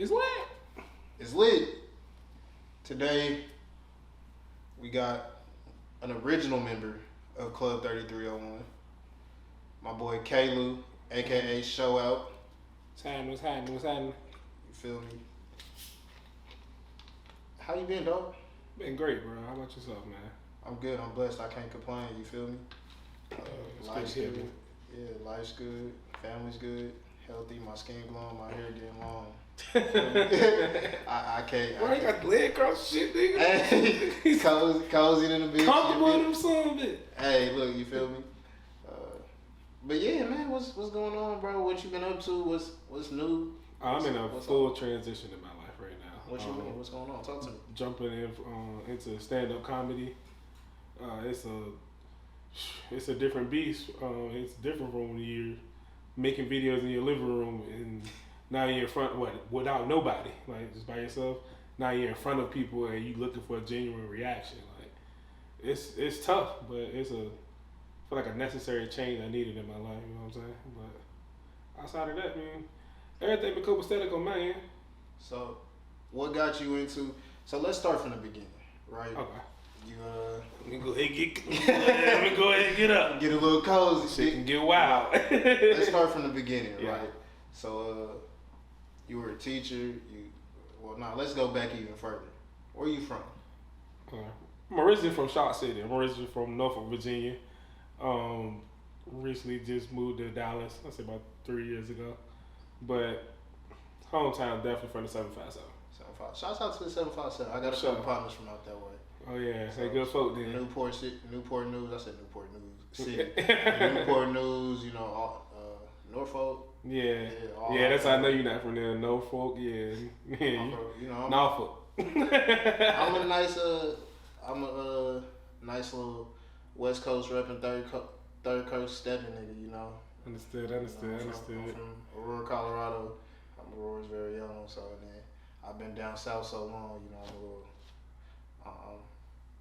It's lit. It's lit. Today, we got an original member of Club 3301. My boy Kalu, aka Show Out. What's happening? You feel me? How you been, dog? Been great, bro. How about yourself, man? I'm good. I'm blessed. I can't complain. You feel me? Life's good. Yeah, life's good. Family's good. Healthy. My skin glowing. My hair getting long. I can't. Bro, you got the leg cross shit, nigga. Hey, cozy in the bitch. Comfortable in them son of it. Hey, look, you feel me? But yeah, man, what's going on, bro? What you been up to? What's new? I'm in a full transition in my life right now. What you mean? What's going on? Talk to me. Jumping in into stand-up comedy. It's a different beast. It's different from when you're making videos in your living room and now you're in front without nobody, like just by yourself. Now you're in front of people and you looking for a genuine reaction. Like it's tough, but it's I feel like a necessary change I needed in my life. You know what I'm saying? But outside of that, man, everything been copacetic on my end. So, what got you into? So let's start from the beginning, right? Okay. You let me go ahead and get up. Get a little cozy. Shit can get wild. Let's start from the beginning, yeah. right? So, you were a teacher. Let's go back even further. Where are you from? I'm originally from Shot City. I'm originally from Norfolk, Virginia. Recently just moved to Dallas. I say about 3 years ago. But hometown definitely from the 757. 757. Shouts out to the 757. I got a couple partners from out that way. Oh yeah, so good folk then. Newport News. I said Newport News City. Newport News. You know, Norfolk. Yeah, that's how I know you're not from there. Norfolk. Yeah. I'm Norfolk. I'm a nice little West Coast repping third coast stepping nigga. You know. Understood. I'm from Aurora, Colorado. I'm Aurora's very young, so then I've been down south so long. You know, I'm a little.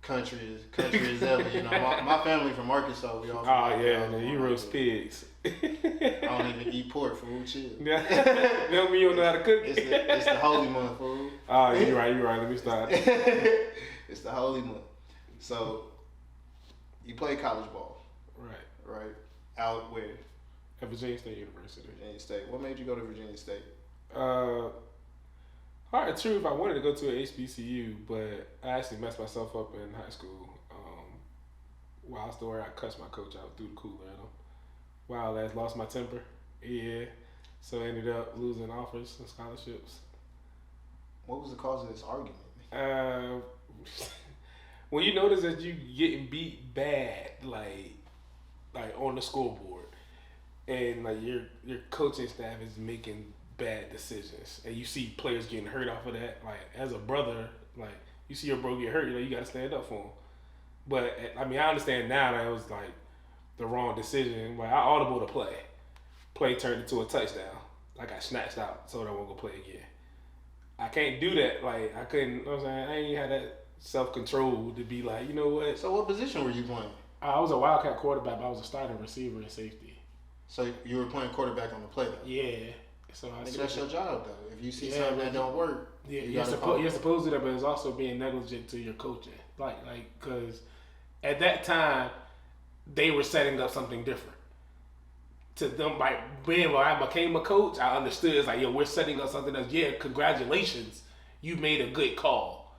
Country is ever, you know. My family from Arkansas, we all. You roast pigs. I don't even eat pork, fool. Chill. Yeah, you don't know how to cook. It's the holy month, fool. Oh, you're right. Let me start. It's the holy month. So, you play college ball, right? Out where? At Virginia State University. Virginia State. What made you go to Virginia State? Hard truth, I wanted to go to an HBCU, but I actually messed myself up in high school. While I was there, I cussed my coach out through the cooler at him. Wow, I lost my temper. Yeah. So I ended up losing offers and scholarships. What was the cause of this argument? When you notice that you getting beat bad, like on the scoreboard, and like your coaching staff is making bad decisions, and you see players getting hurt off of that. Like as a brother, like you see your bro get hurt, you got to stand up for him. But I mean, I understand now that it was like the wrong decision. Like I audible to play turned into a touchdown. Like I snatched out, so that I won't go play again. I can't do that. Like I couldn't. You know what I'm saying? I ain't had that self control to be like, you know what? So what position were you playing? I was a wildcat quarterback. But I was a starting receiver and safety. So you were playing quarterback on the play, though? Yeah. So that's your job, though. If you see something that don't work, you're supposed to do that, but it's also being negligent to your coaching. Like, because at that time, they were setting up something different. To them, like, when I became a coach, I understood, it's like, we're setting up something else. Yeah, congratulations, you made a good call.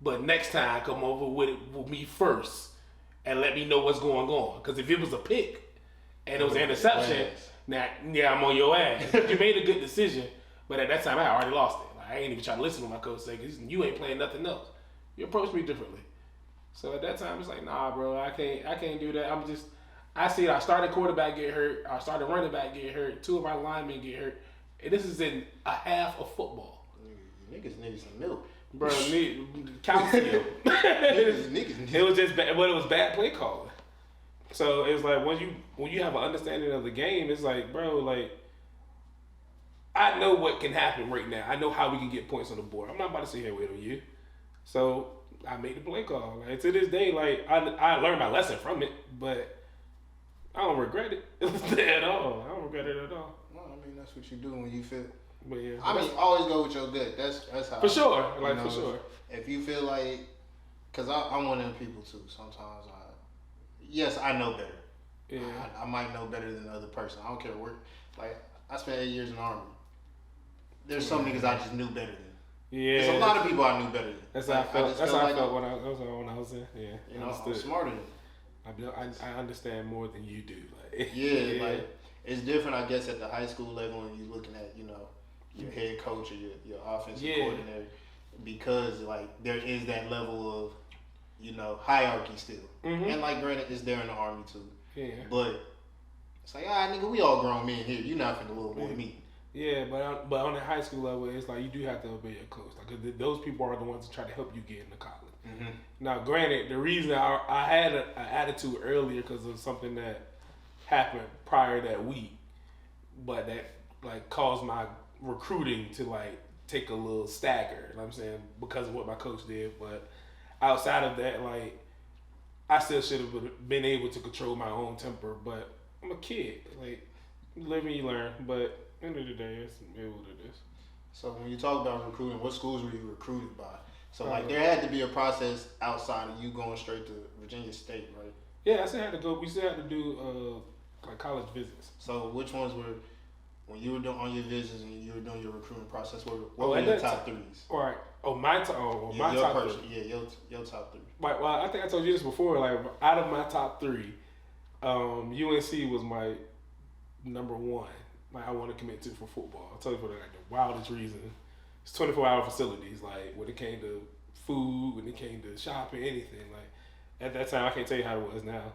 But next time, come over with me first and let me know what's going on. Because if it was a pick and it was an interception, now, I'm on your ass. You made a good decision, but at that time, I already lost it. Like, I ain't even trying to listen to my coach say, because you ain't playing nothing else. You approach me differently. So at that time, it's like, nah, bro, I can't do that. I see I started quarterback get hurt. I started running back get hurt. 2 of our linemen get hurt. And this is in a half of football. Niggas need some milk. Bro, calcium. It was just bad, but it was bad play calling. So it's like when you have an understanding of the game, it's like, bro, like I know what can happen right now. I know how we can get points on the board. I'm not about to sit here and wait on you. So I made the play call. Like, to this day, like I learned my lesson from it, but I don't regret it at all. I don't regret it at all. Well, I mean, that's what you do when you feel. But yeah, I mean, always go with your gut. That's how. For sure, like for sure. If you feel like, cause I'm one of them people too. Sometimes yes, I know better. Yeah. I might know better than the other person. I don't care where. Like I spent 8 years in the Army. There's some niggas I just knew better than. Yeah. There's a lot of people I knew better than. That's how I felt. That's how I felt when I was in. Yeah. You know, I'm smarter than. I understand more than you do. Like, yeah, like it's different, I guess, at the high school level when you're looking at, your head coach or your offensive coordinator, because like there is that level of, hierarchy still. Mm-hmm. And like granted, it's there in the Army too. Yeah. But it's like, nigga, we all grown men here. You're not finna little boy me. Yeah, but on the high school level, it's like you do have to obey your coach. Like those people are the ones that try to help you get into college. Mm-hmm. Now, granted, the reason I had an attitude earlier because of something that happened prior that week, but that like caused my recruiting to like take a little stagger. You know what I'm saying, because of what my coach did. But outside of that, like I still should have been able to control my own temper. But I'm a kid. Like you live and you learn. But end of the day, it's what it is. So when you talk about recruiting, what schools were you recruited by? So like there had to be a process outside of you going straight to Virginia State, right? Yeah, I still had to go. We still had to do like college visits. So which ones were, when you were doing on your visits and you were doing your recruiting process, what were your top threes? All right. My top three. Yeah, your top three. Right. Well, I think I told you this before. Like out of my top three, UNC was my number one. Like I want to commit to for football. I'll tell you for like the wildest reason. It's 24-hour facilities. Like when it came to food, when it came to shopping, anything. Like at that time, I can't tell you how it was now.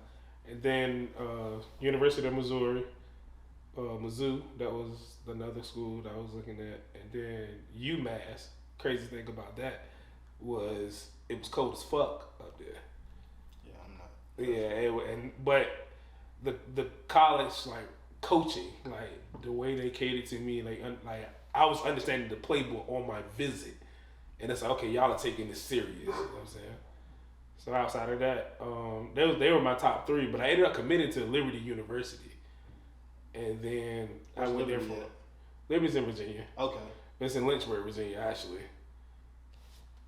And then University of Missouri, Mizzou. That was another school that I was looking at. And then UMass. Crazy thing about that was it was cold as fuck up there. Yeah, I'm not. Yeah, but the college like coaching, like the way they catered to me, like I was understanding the playbook on my visit, and it's like, okay, y'all are taking this serious. You know what I'm saying? So outside of that, they were my top three, but I ended up committing to Liberty University, and then I went there for Liberty's in Virginia. Okay, it's in Lynchburg, Virginia, actually.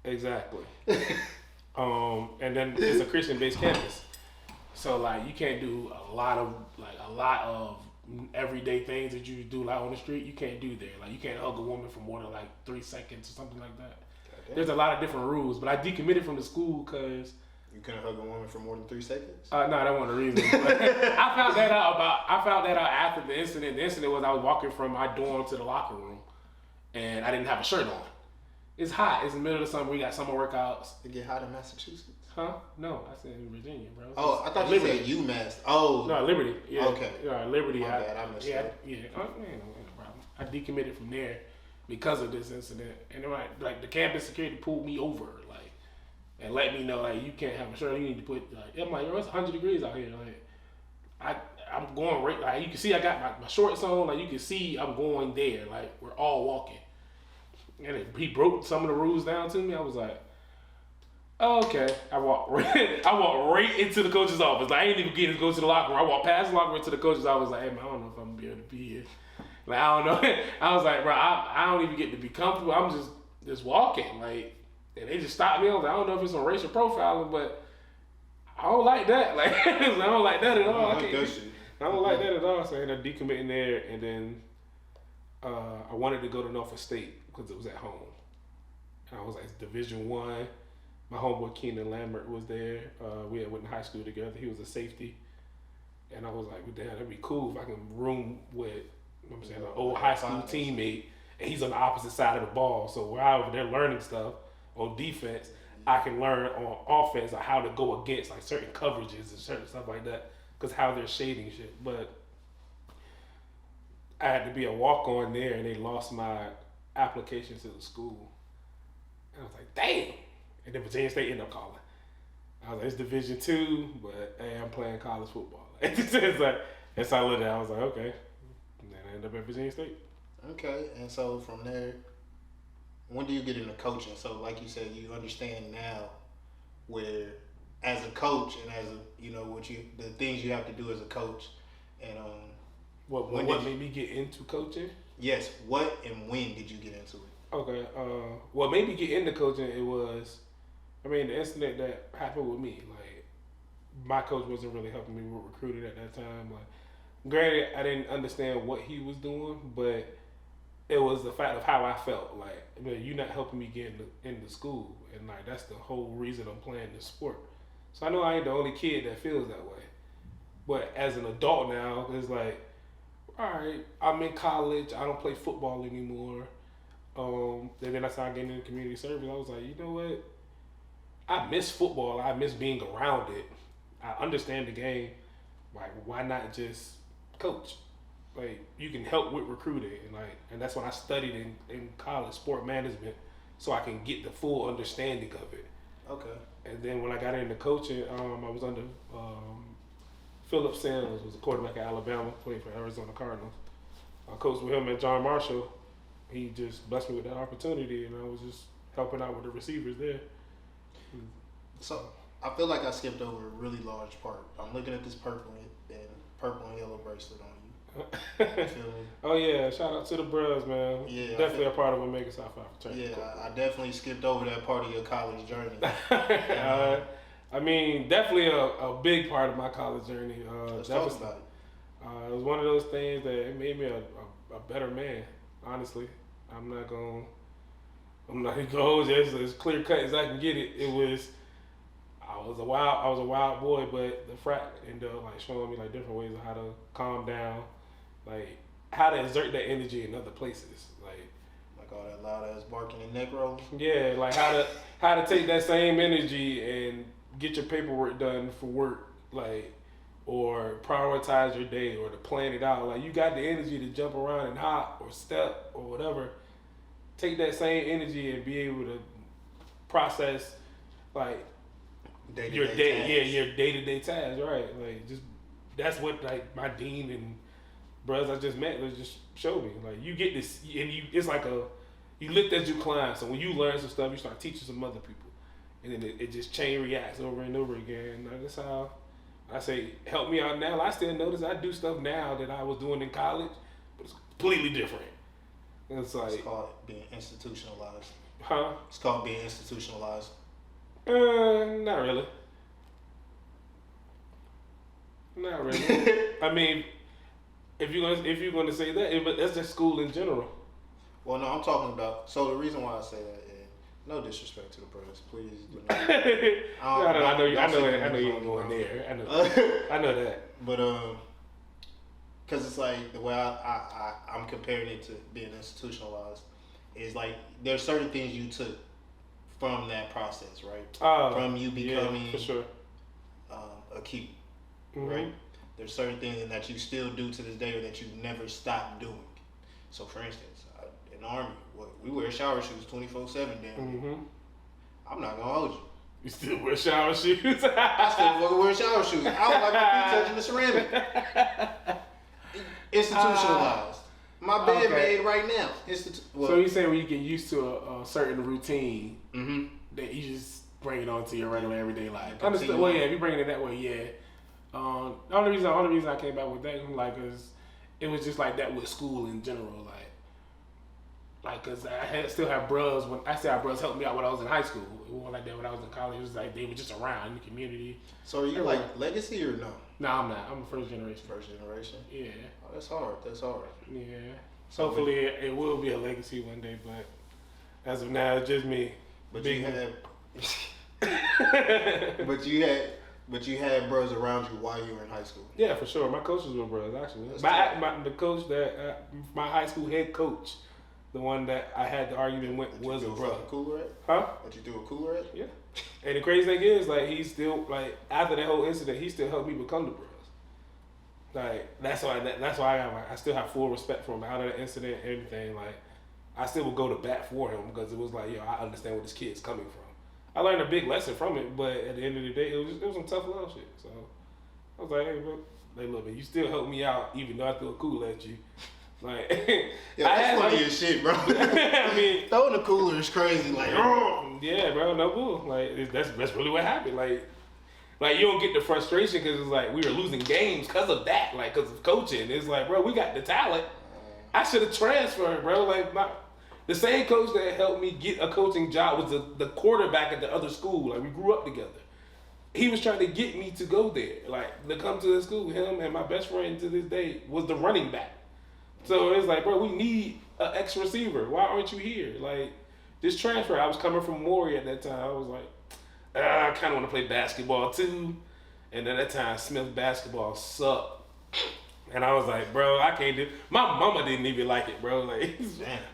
Exactly. And then it's a Christian-based campus, so like you can't do a lot of everyday things that you do like on the street. You can't do there. Like you can't hug a woman for more than like 3 seconds or something like that. There's a lot of different rules, but I decommitted from the school because you couldn't hug a woman for more than 3 seconds. No, that wasn't the reason. I found that out after the incident. The incident was I was walking from my dorm to the locker room, and I didn't have a shirt on. It's hot. It's the middle of the summer. We got summer workouts. It get hot in Massachusetts? Huh? No, I said in Virginia, bro. Oh, I thought you said UMass. Oh. No, Liberty. Yeah. Okay. Yeah, Liberty. My bad. I missed that. Yeah. No problem. I decommitted from there because of this incident. And like the campus security pulled me over, like, and let me know, like, you can't have a shirt. You need to put, like, I'm like, yo, it's 100 degrees out here. Like, I'm going right, like, you can see I got my shorts on. Like, you can see I'm going there. Like, we're all walking. And he broke some of the rules down to me. I was like, oh, okay. I walked right into the coach's office. Like, I ain't even getting to go to the locker room. I walked past the locker room to the coach's office. Like, hey man, I don't know if I'm gonna be able to be here. Like, I don't know. I was like, bro, I don't even get to be comfortable. I'm just walking. Like, and they just stopped me. I was like, I don't know if it's on racial profiling, but I don't like that. Like, I don't like that at all. I don't like that at all. So I ended up decommitting there, and then I wanted to go to Norfolk State because it was at home. And I was like, it's Division I. My homeboy Keenan Lambert was there. We had went to high school together. He was a safety. And I was like, well, damn, that'd be cool if I can room with, you know what I'm saying, an old high school teammate, and he's on the opposite side of the ball. So while they're learning stuff on defense, I can learn on offense like how to go against like certain coverages and certain stuff like that, because how they're shading shit. But I had to be a walk-on there, and they lost my application to the school. And I was like, damn. And then Virginia State ended up calling. I was like, it's Division II, but hey, I'm playing college football. It's like, that's how I looked at it. I was like, okay. And then I ended up at Virginia State. Okay, and so from there, when do you get into coaching? So like you said, you understand now where as a coach and as a, the things you have to do as a coach. And what made me get into coaching? Yes. What and when did you get into it? Okay. Well, maybe get into coaching. It was, the incident that happened with me. Like, my coach wasn't really helping me with recruiting at that time. Like, granted, I didn't understand what he was doing, but it was the fact of how I felt. Like, you're not helping me get into school, and like that's the whole reason I'm playing this sport. So I know I ain't the only kid that feels that way. But as an adult now, it's like, all right, I'm in college. I don't play football anymore. And then I started getting into community service. I was like, you know what? I miss football. I miss being around it. I understand the game. Like, why not just coach? Like, you can help with recruiting, and that's what I studied in college, sport management, so I can get the full understanding of it. Okay. And then when I got into coaching, I was under Philip Sims, was a quarterback at Alabama, played for Arizona Cardinals. I coached with him and John Marshall. He just blessed me with that opportunity, and I was just helping out with the receivers there. So I feel like I skipped over a really large part. I'm looking at this purple and yellow bracelet on you. You feel me? Oh yeah, shout out to the bros, man. Yeah, definitely a part of Omega Psi Phi fraternity. Yeah, I definitely skipped over that part of your college journey. Definitely a big part of my college journey. Let's talk about it. It was one of those things that it made me a better man. Honestly, I'm not gonna go just as clear cut as I can get it. I was a wild boy, but the frat ended up like showing me like different ways of how to calm down, like how to exert that energy in other places, like all that loud ass barking and neck rolling. Yeah, like how to take that same energy and get your paperwork done for work, like, or prioritize your day or to plan it out. Like, you got the energy to jump around and hop or step or whatever. Take that same energy and be able to process like your day-to-day tasks, right? Like, just that's what like my dean and brothers I just met just showed me. Like, you get this, and it's like you looked as you climb. So when you learn some stuff, you start teaching some other people, and then it just chain reacts over and over again. Like, that's how I say, help me out now. I still notice I do stuff now that I was doing in college, but it's completely different. And it's like, it's called being institutionalized. Huh? It's called being institutionalized. Not really. Not really. I mean, if you're gonna say that, but that's just school in general. Well, no, I'm talking about. So the reason why I say that, is no disrespect to the brothers, please do not. I know you ain't going there. I know that. But because it's like the way I'm comparing it to being institutionalized is like there's certain things you took from that process, right? From you becoming for sure. A keeper, right? There's certain things that you still do to this day or that you never stop doing. So, for instance, in the Army, we wear shower shoes 24/7. Damn. I'm not gonna hold you. You still wear shower shoes? I still fucking wear shower shoes. I don't like my feet touching the ceramic. Institutionalized. My bed made right now. So you saying when you get used to a certain routine, that you just bring it on to your regular everyday life. Understood. Well, yeah, if you bring it that way, yeah. The only reason I came back with that, like, is it was just like that with school in general, like, cause I still have bros. When I still have bros help me out when I was in high school. It wasn't like that when I was in college. It was like they were just around in the community. So are you like legacy or no? No, I'm not. I'm a first generation. First generation. Yeah. Oh, that's hard. Yeah. So hopefully it will be a legacy one day, but as of now, it's just me. But you had bros around you while you were in high school. Yeah, for sure. My coaches were bros, actually. The coach my high school head coach, the one that I had the argument with, was a brother. Cooler at? Huh? That you threw a cooler at? Yeah. And the crazy thing is, like, he still, like, after that whole incident, he still helped me become the bros. Like, that's why I still have full respect for him. Out of that incident, everything, like, I still would go to bat for him because it was like, yo, I understand where this kid's coming from. I learned a big lesson from it, but at the end of the day, it was some tough love shit. So I was like, hey, bro, look, man, you still helped me out, even though I threw a cooler at you. Like, yeah, that's funny as shit, bro. I mean, throwing a cooler is crazy. Like, yeah, bro, no bull. Like, that's really what happened. Like you don't get the frustration because it's like we were losing games because of that, like because of coaching. It's like, bro, we got the talent. I should have transferred, bro. Like the same coach that helped me get a coaching job was the quarterback at the other school. Like we grew up together. He was trying to get me to go there, like to come to the school. Him and my best friend to this day was the running back. So it's like, bro, we need an ex receiver. Why aren't you here? Like this transfer. I was coming from Maury at that time. I was like, I kind of want to play basketball too. And at that time, Smith basketball sucked. And I was like, bro, I can't do. My mama didn't even like it, bro. Like,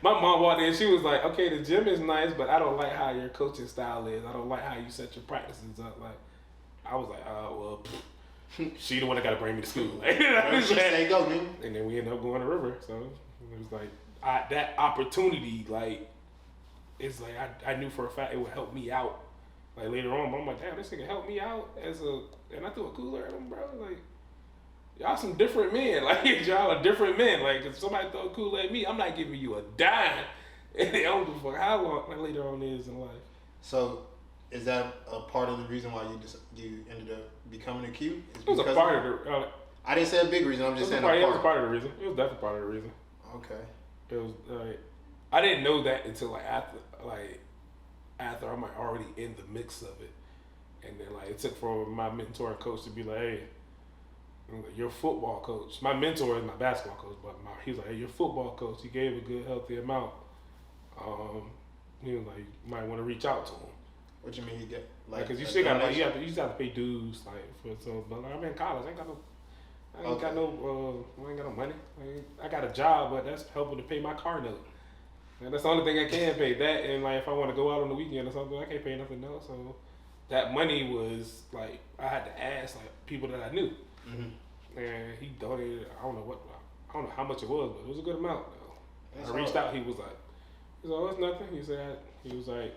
my mom walked in, she was like, okay, the gym is nice, but I don't like how your coaching style is. I don't like how you set your practices up. Like, I was like, well, she the one that got to bring me to school. Like, they go, dude. And then we ended up going to River. So it was like that opportunity. Like, it's like I knew for a fact it would help me out. Like later on, I'm like, damn, this nigga helped me out and I threw a cooler at him, bro. Like, y'all some different men. Like, y'all are different men. Like, if somebody throw a cooler at me, I'm not giving you a dime. And I don't give a fuck how long later on is in life. So, is that a part of the reason why you ended up becoming a Q? It was a part of the. I didn't say a big reason. I'm just saying a part. It was part of the reason. It was definitely part of the reason. Okay. It was I didn't know that until after I'm already in the mix of it, and then like it took for my mentor and coach to be like, hey, your football coach. My mentor is my basketball coach, but he was like, hey, your football coach. He gave a good healthy amount. He was like, you might want to reach out to him. What you mean he get like? Because you still got like you just have to pay dues like for so. But like, I'm in college. I ain't got no money. I got a job, but that's helping to pay my car note. And that's the only thing I can pay. That and like if I want to go out on the weekend or something, I can't pay nothing else. So that money was like I had to ask like people that I knew. Mm-hmm. And he donated. I don't know how much it was, but it was a good amount. I reached out. He was like, "Oh, it's nothing." He was like,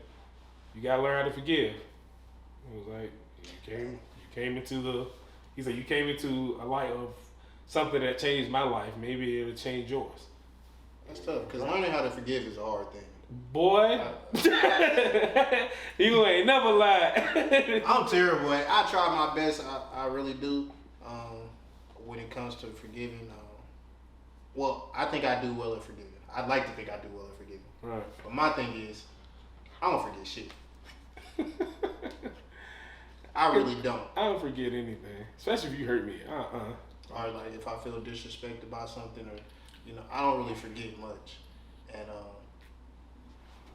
"You gotta learn how to forgive." He was like, "You came into you came into a light of something that changed my life. Maybe it'll change yours." That's tough, because learning how to forgive is a hard thing. Boy, you ain't never lied. I'm terrible at it. I try my best. I really do. When it comes to forgiving, well, I think I do well at forgiving. I'd like to think I do well at forgiving. Right. But my thing is, I don't forget shit. I really don't. I don't forget anything, especially if you hurt me. Or like if I feel disrespected by something, or I don't really forget much. And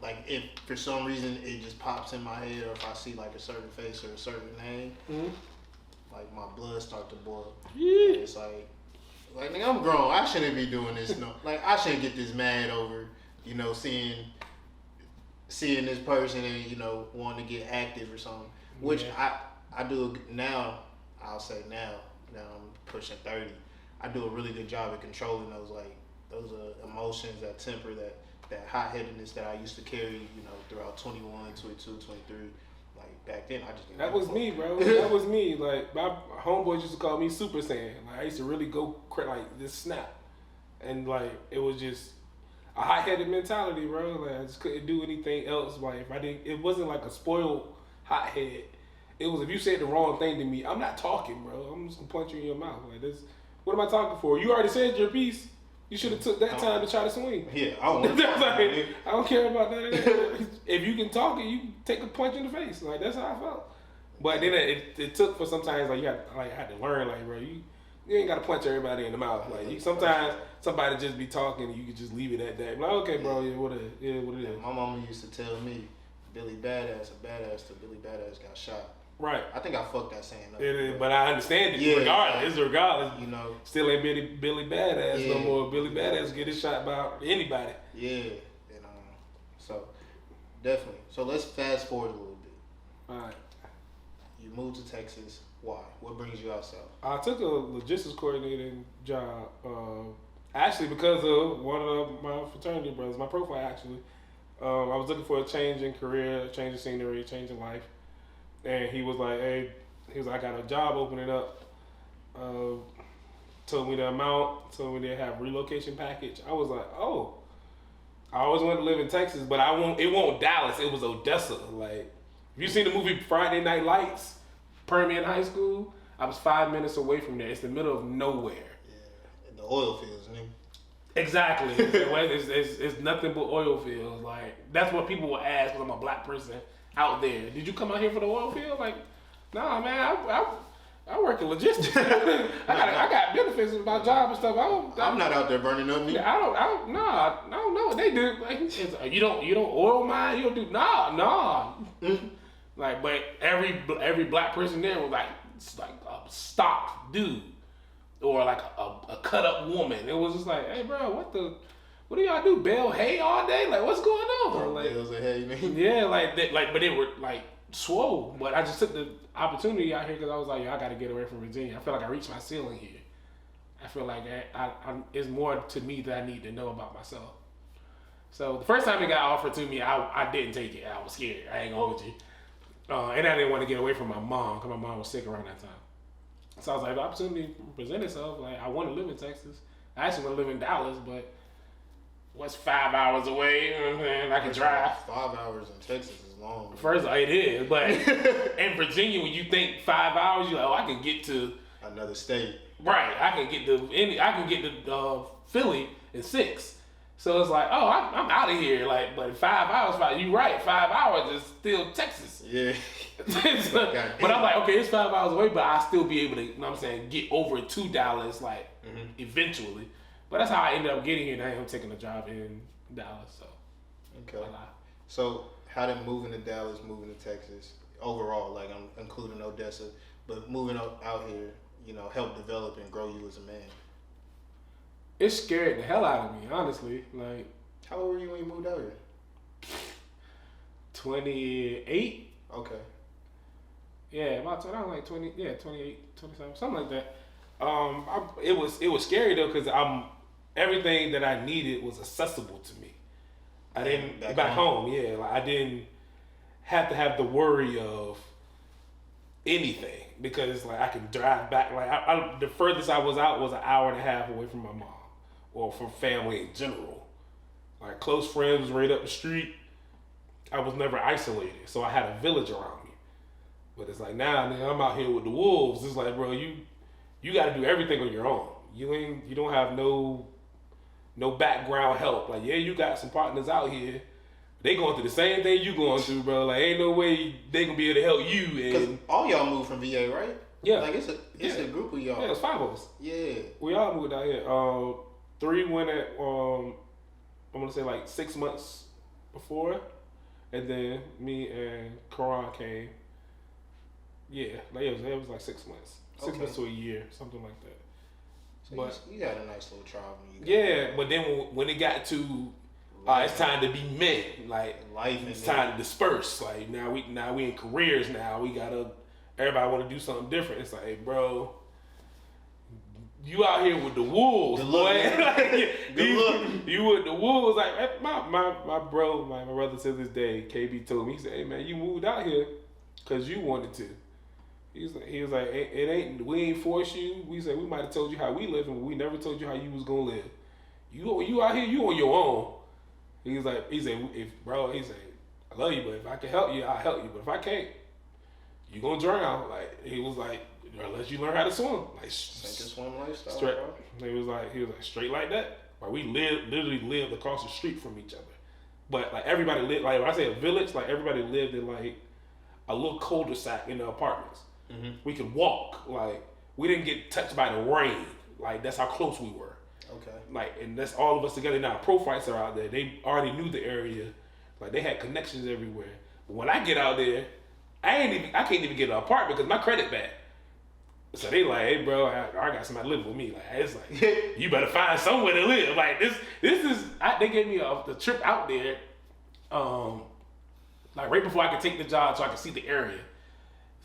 like if for some reason it just pops in my head, or if I see like a certain face or a certain name, like my blood start to boil. Yeah. And it's like nigga, I'm grown. I shouldn't be doing this. No, like I shouldn't get this mad over, seeing this person and wanting to get active or something. Which I do now. I'll say now I'm pushing 30. I do a really good job at controlling those emotions, that temper, that hot-headedness that I used to carry, throughout 21, 22, 23. Like back then, I just didn't. That was me, bro. That was me. Like my homeboys used to call me Super Saiyan. Like I used to really go like this snap, and like it was just a hot-headed mentality, bro. Like I just couldn't do anything else. Like if I didn't, it wasn't like a spoiled hothead. It was if you said the wrong thing to me, I'm not talking, bro. I'm just gonna punch you in your mouth. Like this. What am I talking for? You already said your piece. You should have took that time to try to swing. Yeah, I don't care about that. If you can talk it, you can take a punch in the face. Like that's how I felt. But then it took for sometimes like you had to learn like bro, you ain't gotta punch everybody in the mouth. Like sometimes somebody just be talking and you can just leave it at that. Like okay, bro, what it is. My mama used to tell me, Billy Badass, a badass till Billy Badass got shot. Right. I think I fucked that saying up. It is, but I understand it. Yeah, regardless. Still ain't Billy Badass no more. Billy Badass get his shot by anybody. Yeah. And so definitely. So let's fast forward a little bit. All right. You moved to Texas. Why? What brings you out south? I took a logistics coordinating job. Actually, because of one of my fraternity brothers, my profile actually. I was looking for a change in career, change in scenery, change in life. And he was like, hey, I got a job opening up. Told me the amount, told me they have relocation package. I was like, oh. I always wanted to live in Texas, but it won't Dallas, it was Odessa. Like, if you seen the movie Friday Night Lights, Permian High School, I was 5 minutes away from there. It's the middle of nowhere. Yeah, in the oil fields, nigga. Exactly. It's nothing but oil fields. Like that's what people will ask when I'm a black person out there. Did you come out here for the oil field? Like, nah, man. I work in logistics. I got benefits with my job and stuff. I'm not out there burning up me. I don't know what they do. Like, you don't oil mine. You don't do nah. Like, but every black person there was like a stocked dude or like a cut up woman. It was just like, hey, bro, what do y'all do? Bale hay all day? Like, what's going on? Like, bales of hay, man. Yeah, but they were like swole. But I just took the opportunity out here because I was like, yo, I got to get away from Virginia. I feel like I reached my ceiling here. I feel like it's more to me that I need to know about myself. So the first time it got offered to me, I didn't take it. I was scared. I ain't gonna hold you. And I didn't want to get away from my mom because my mom was sick around that time. So I was like, the opportunity presented itself. Like, I want to live in Texas. I actually want to live in Dallas, but what's 5 hours away? You know what I'm saying? I can drive. 5 hours in Texas is long. Man. First, it is, but in Virginia, when you think 5 hours, you're like, oh, I can get to another state. Right, I can get to Philly in 6. So it's like, oh, I'm out of here. Like, but 5 hours, you right, 5 hours is still Texas. Yeah. But I'm like, okay, it's 5 hours away, but I'll still be able to, you know what I'm saying, get over to Dallas, like, eventually. But that's how I ended up getting here. Now I'm taking a job in Dallas, so. Okay. So how did moving to Dallas, moving to Texas, overall, like I'm including Odessa, but moving out here, you know, help develop and grow you as a man? It scared the hell out of me, honestly. Like, how old were you when you moved out here? 28. Okay. Yeah, about I was like 20. Yeah, 28, 27, something like that. It was scary though because everything that I needed was accessible to me. I didn't back home. Yeah, like I didn't have to have the worry of anything because like I can drive back. Like the furthest I was out was an hour and a half away from my mom or from family in general. Like close friends right up the street. I was never isolated, so I had a village around me. But it's like now, man, I'm out here with the wolves. It's like, bro, you got to do everything on your own. You don't have no background help. Like, yeah, you got some partners out here. They going through the same thing you going through, bro. Like, ain't no way they gonna be able to help you. Because all y'all moved from VA, right? Yeah. Like it's a group of y'all. Yeah, it's 5 of us. Yeah. We all moved out here. 3 went at I'm gonna say like 6 months before, and then me and Karan came. Yeah, like it was like 6 months. 6 months to a year, something like that. So but you had a nice little trial. But then when it got to it's time to be men, like life, it's time to disperse. Like now we in careers now. We gotta everybody want to do something different. It's like, hey, bro, you out here with the wolves, boy. You with the wolves. Like my brother to this day, KB told me, he said, hey man, you moved out here because you wanted to. He was like, it ain't, we ain't force you. We said we might have told you how we live, and we never told you how you was gonna live. You out here, you on your own. He said, I love you, but if I can help you, I'll help you. But if I can't, you gonna drown. Like he was like, unless you learn how to swim. Like swim lifestyle. Straight. He was like straight like that. Like we literally lived across the street from each other. But like everybody lived, like when I say a village, like everybody lived in like a little cul-de-sac in the apartments. Mm-hmm. We could walk. Like we didn't get touched by the rain. Like that's how close we were. Okay. Like and that's all of us together now. Pro fights are out there. They already knew the area. Like they had connections everywhere. But when I get out there, I can't even get an apartment because my credit bad. So they like, hey bro, I got somebody living with me. Like it's like you better find somewhere to live. Like this is they gave me the trip out there, like right before I could take the job so I could see the area.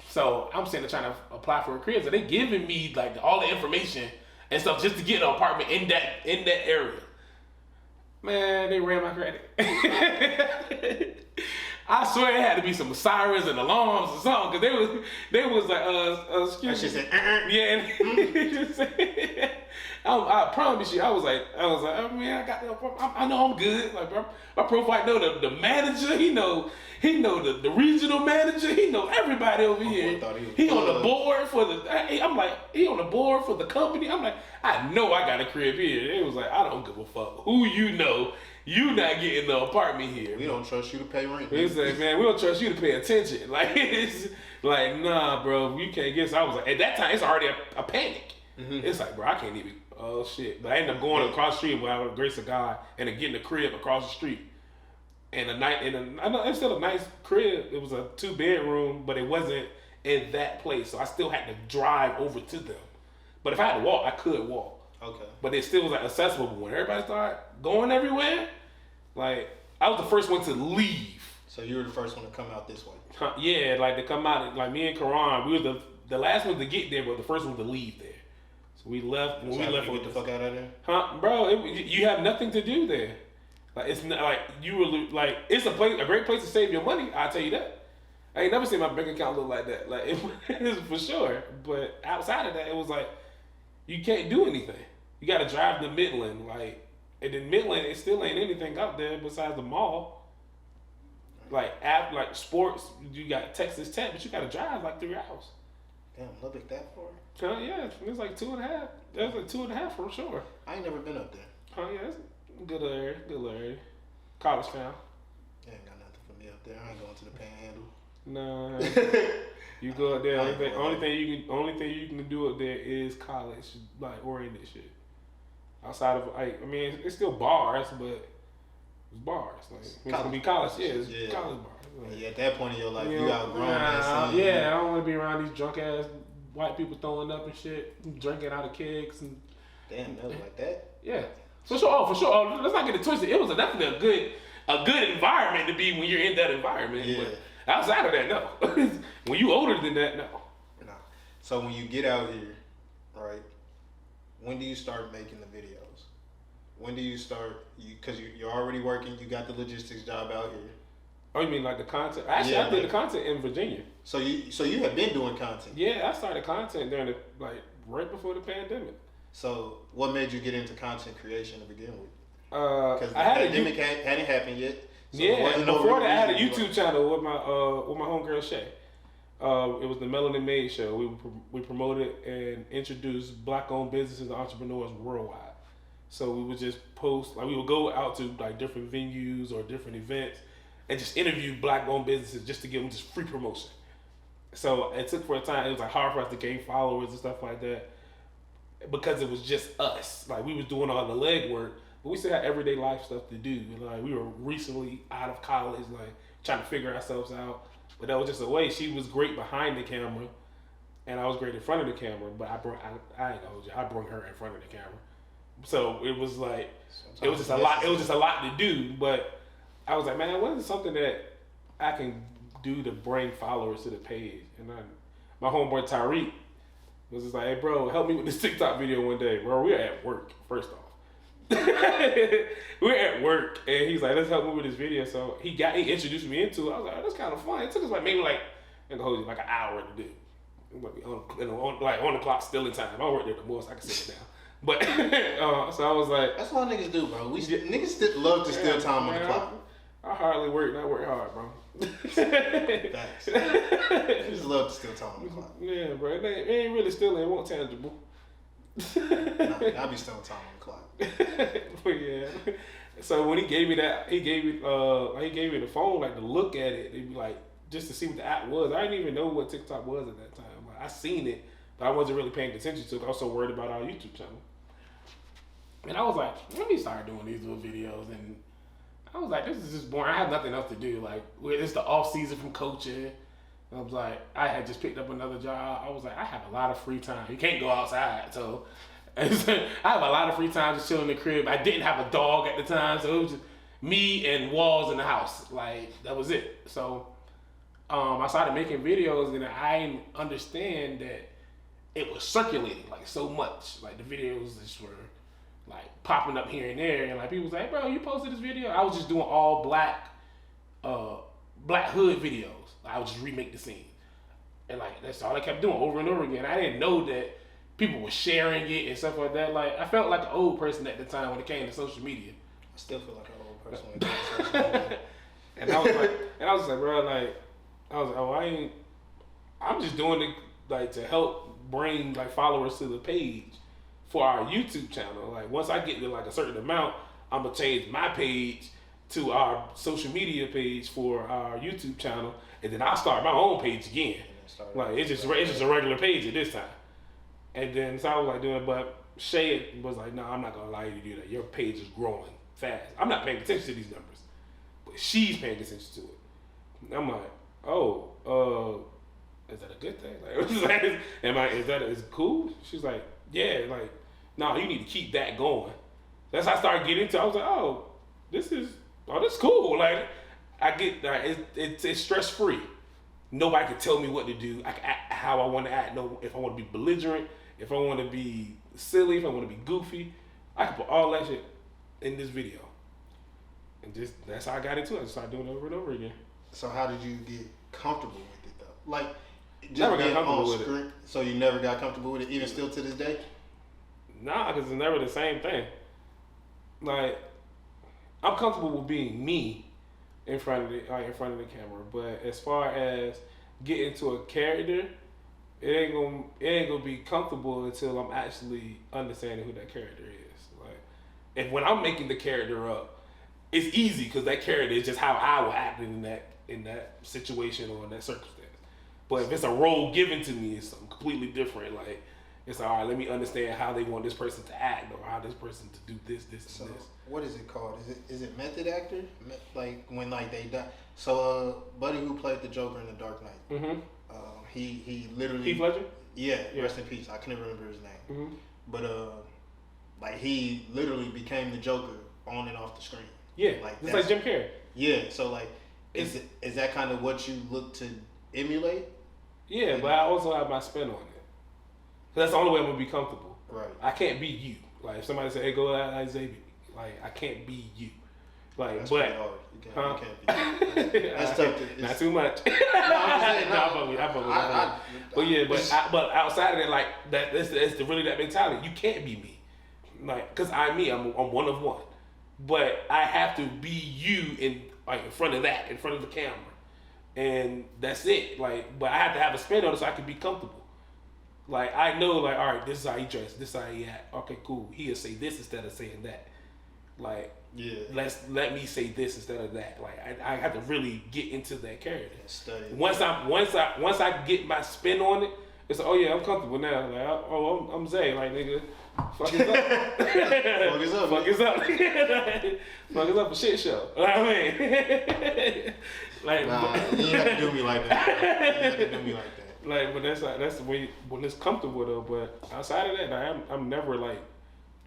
So I'm sitting there trying to apply for a career. So they giving me like all the information and stuff just to get an apartment in that area. Man, they ran my credit. I swear it had to be some sirens and alarms or something, because they was like, excuse me. Yeah. I I promise you, I was like, oh man, I got the, I know I'm good. Like, bro, my profile know the manager, he know the regional manager, he know everybody over here. He on the board for the. I'm like, he on the board for the company. I'm like, I know I got a crib here. It was like, I don't give a fuck who you know. You not getting the apartment here. We don't trust you to pay rent. He said, man, we don't trust you to pay attention. Like, it's like, nah, bro, you can't get. So I was like, at that time, it's already a panic. Mm-hmm. It's like, bro, I can't even. Oh shit! But I ended up going across the street by the grace of God and then getting a crib across the street. And I know it's still a nice crib. It was a 2-bedroom, but it wasn't in that place. So I still had to drive over to them. But if I had to walk, I could walk. Okay. But it still was like accessible. But when everybody started going everywhere, like I was the first one to leave. So you were the first one to come out this way. Yeah, like to come out. Like me and Karan, we were the last one to get there, but the first one to leave there. So we left. When we left, get the fuck out of there, bro? You have nothing to do there. Like it's not like you were like it's a great place to save your money. I'll tell you that. I ain't never seen my bank account look like that. Like it is for sure. But outside of that, it was like you can't do anything. You got to drive to Midland, like, and then Midland, it still ain't anything out there besides the mall. Like sports, you got Texas Tech, but you got to drive like 3 hours. Damn, Lubbock that far? Yeah, it's like 2.5. That's like 2.5 for sure. I ain't never been up there. Yeah, it's good area. College town. They ain't got nothing for me up there. I ain't going to the Panhandle. Nah. You go up there. Only thing you can do up there is college, like oriented shit. Outside of like, I mean, it's still bars, but it's bars. Like it's gonna be college. Yeah, it's college bars. Like, yeah, at that point in your life, you outgrown that scene. Yeah, I don't want to be around these drunk ass white people throwing up and shit, drinking out of kegs and. Damn, that was like that. Yeah, for sure. Oh, let's not get it twisted. It was definitely a good environment to be when you're in that environment. Yeah. But outside of that, no. When you older than that, no. No. So when you get out here, right? When do you start making the videos? When do you start? Because you're already working. You got the logistics job out here. Oh, you mean like the content? Actually, I did the content in Virginia. So you have been doing content? Yeah, I started content during right before the pandemic. So what made you get into content creation to begin with? Because the pandemic hadn't happened yet. So yeah, before that, I had a YouTube channel with my homegirl Shay. It was the Melanin Made Show. We promoted and introduced black-owned businesses and entrepreneurs worldwide. So we would just post, like we would go out to like different venues or different events and just interview black-owned businesses just to give them just free promotion. So it took for a time. It was like hard for us to gain followers and stuff like that because it was just us. Like we was doing all the legwork, but we still had everyday life stuff to do. Like we were recently out of college, like trying to figure ourselves out. But that was just a way. She was great behind the camera, and I was great in front of the camera. But I brought her in front of the camera. So it was like it was just a lot. It was just a lot to do. But I was like, man, what is something that I can do to bring followers to the page? And my homeboy Tyreek was just like, hey, bro, help me with this TikTok video one day, bro. We're at work, first off. We're at work, and he's like, let's help me with this video. So he introduced me into it. I was like, oh, that's kind of fun. It took us maybe an hour to do. On the clock, still in time. I worked there the most. I can sit it down. But so I was like, that's what niggas do, bro. Niggas love to steal time on the clock. I hardly work, and I work hard, bro. Facts. Just love to steal time on the clock. Yeah, bro. It ain't really stealing. It won't tangible. I'll be stealing time on the clock. But yeah. So when he gave me that, he gave me the phone like to look at it. It'd be like just to see what the app was. I didn't even know what TikTok was at that time. Like, I seen it, but I wasn't really paying attention to it. I was so worried about our YouTube channel. And I was like, let me start doing these little videos. And I was like, this is just boring. I have nothing else to do. Like, it's the off season from coaching. I was like, I had just picked up another job. I was like, I have a lot of free time. You can't go outside, so I have a lot of free time just chilling in the crib. I didn't have a dog at the time, so it was just me and walls in the house. Like, that was it. So I started making videos, and I didn't understand that it was circulating like so much. Like the videos just were like popping up here and there, and like people was like, bro, you posted this video? I was just doing all black hood videos. I would just remake the scene. And like that's all I kept doing over and over again. I didn't know that people were sharing it and stuff like that. Like I felt like an old person at the time when it came to social media. I still feel like an old person when it comes to social media. And I was like, bro, like, I was like, oh, I'm just doing it like to help bring like followers to the page for our YouTube channel. Like once I get to like a certain amount, I'm gonna change my page to our social media page for our YouTube channel, and then I'll start my own page again. Like it's just a regular page at this time. And then so I was like doing, but Shay was like, no, I'm not gonna allow you to do that. Your page is growing fast. I'm not paying attention to these numbers, but she's paying attention to it. And I'm like, oh, is that a good thing? Like, is it cool? She's like, yeah, like, no, you need to keep that going. That's how I started getting into it. I was like, oh, this is cool. Like, I get that it's stress free. Nobody can tell me what to do. I can act how I want to act. No, if I want to be belligerent, if I want to be silly, if I want to be goofy, I can put all that shit in this video. And just that's how I got into it. I just started doing it over and over again. So how did you get comfortable with it though? Like, just never got being comfortable on with screen. it. So you never got comfortable with it, even still to this day? Nah, because it's never the same thing. Like, I'm comfortable with being me in front of the camera, but as far as getting to a character, it ain't gonna be comfortable until I'm actually understanding who that character is. Like, if when I'm making the character up, it's easy because that character is just how I would act in that situation or in that circumstance. But if it's a role given to me, it's something completely different. Like, it's all right. Let me understand how they want this person to act, or how this person to do this, and this. What is it called? Is it method actor? Like when they die. So buddy who played the Joker in The Dark Knight. Mm-hmm. He literally. Heath Ledger. Yeah. Rest in peace. I couldn't remember his name. Mm-hmm. But like he literally became the Joker on and off the screen. Yeah. Like it's like Jim Carrey. Yeah. So like, is that kind of what you look to emulate? Yeah, but I also have my spin on it. That's the only way I'm gonna be comfortable. Right. I can't be you. Like if somebody say, "Hey, go out like ZayyB," like I can't be you. Like, that's but hard. You can't be. That's tough. Not too much. No, I'm saying, but outside of that, like that's really that mentality. You can't be me. Like, cause I'm me. I'm one of one. But I have to be you in front of the camera, and that's it. Like, but I have to have a spin on it so I can be comfortable. Like, I know, like, all right, this is how he dressed, this is how he act. Okay, cool. He'll say this instead of saying that. Like, yeah, let me say this instead of that. Like, I have to really get into that character. Study. Once I get my spin on it, it's like, oh yeah, I'm comfortable now. Like, I'm Zay. Like, nigga, fuck is up. Fuck is up. Fuck is up a shit show. You know what I mean? Like, nah, you ain't have to do me like that. You ain't have to do me like that. Like, but that's the way when it's comfortable though. But outside of that, I'm never like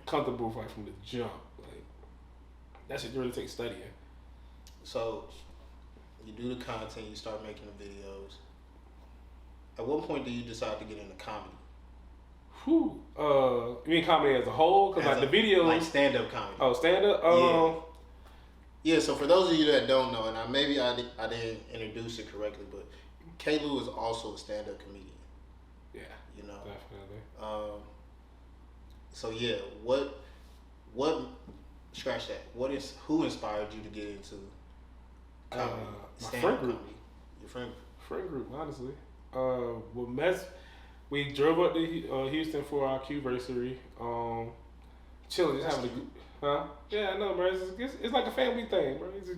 comfortable like from the jump. Like that shit really takes studying. So you do the content, you start making the videos. At what point do you decide to get into comedy? Whew. You mean comedy as a whole? Because like the videos, like stand-up comedy. Oh, stand-up. Yeah. So for those of you that don't know, and I didn't introduce it correctly, but K-Lou is also a stand-up comedian. Yeah. You know. Definitely. So yeah, what scratch that. Who inspired you to get into comedy? My friend group. Comedy? Your friend group, honestly. We drove up to Houston for our Q-versary. Chilling, just having a good, huh? Yeah, I know, bro. It's like a family thing, bro. It's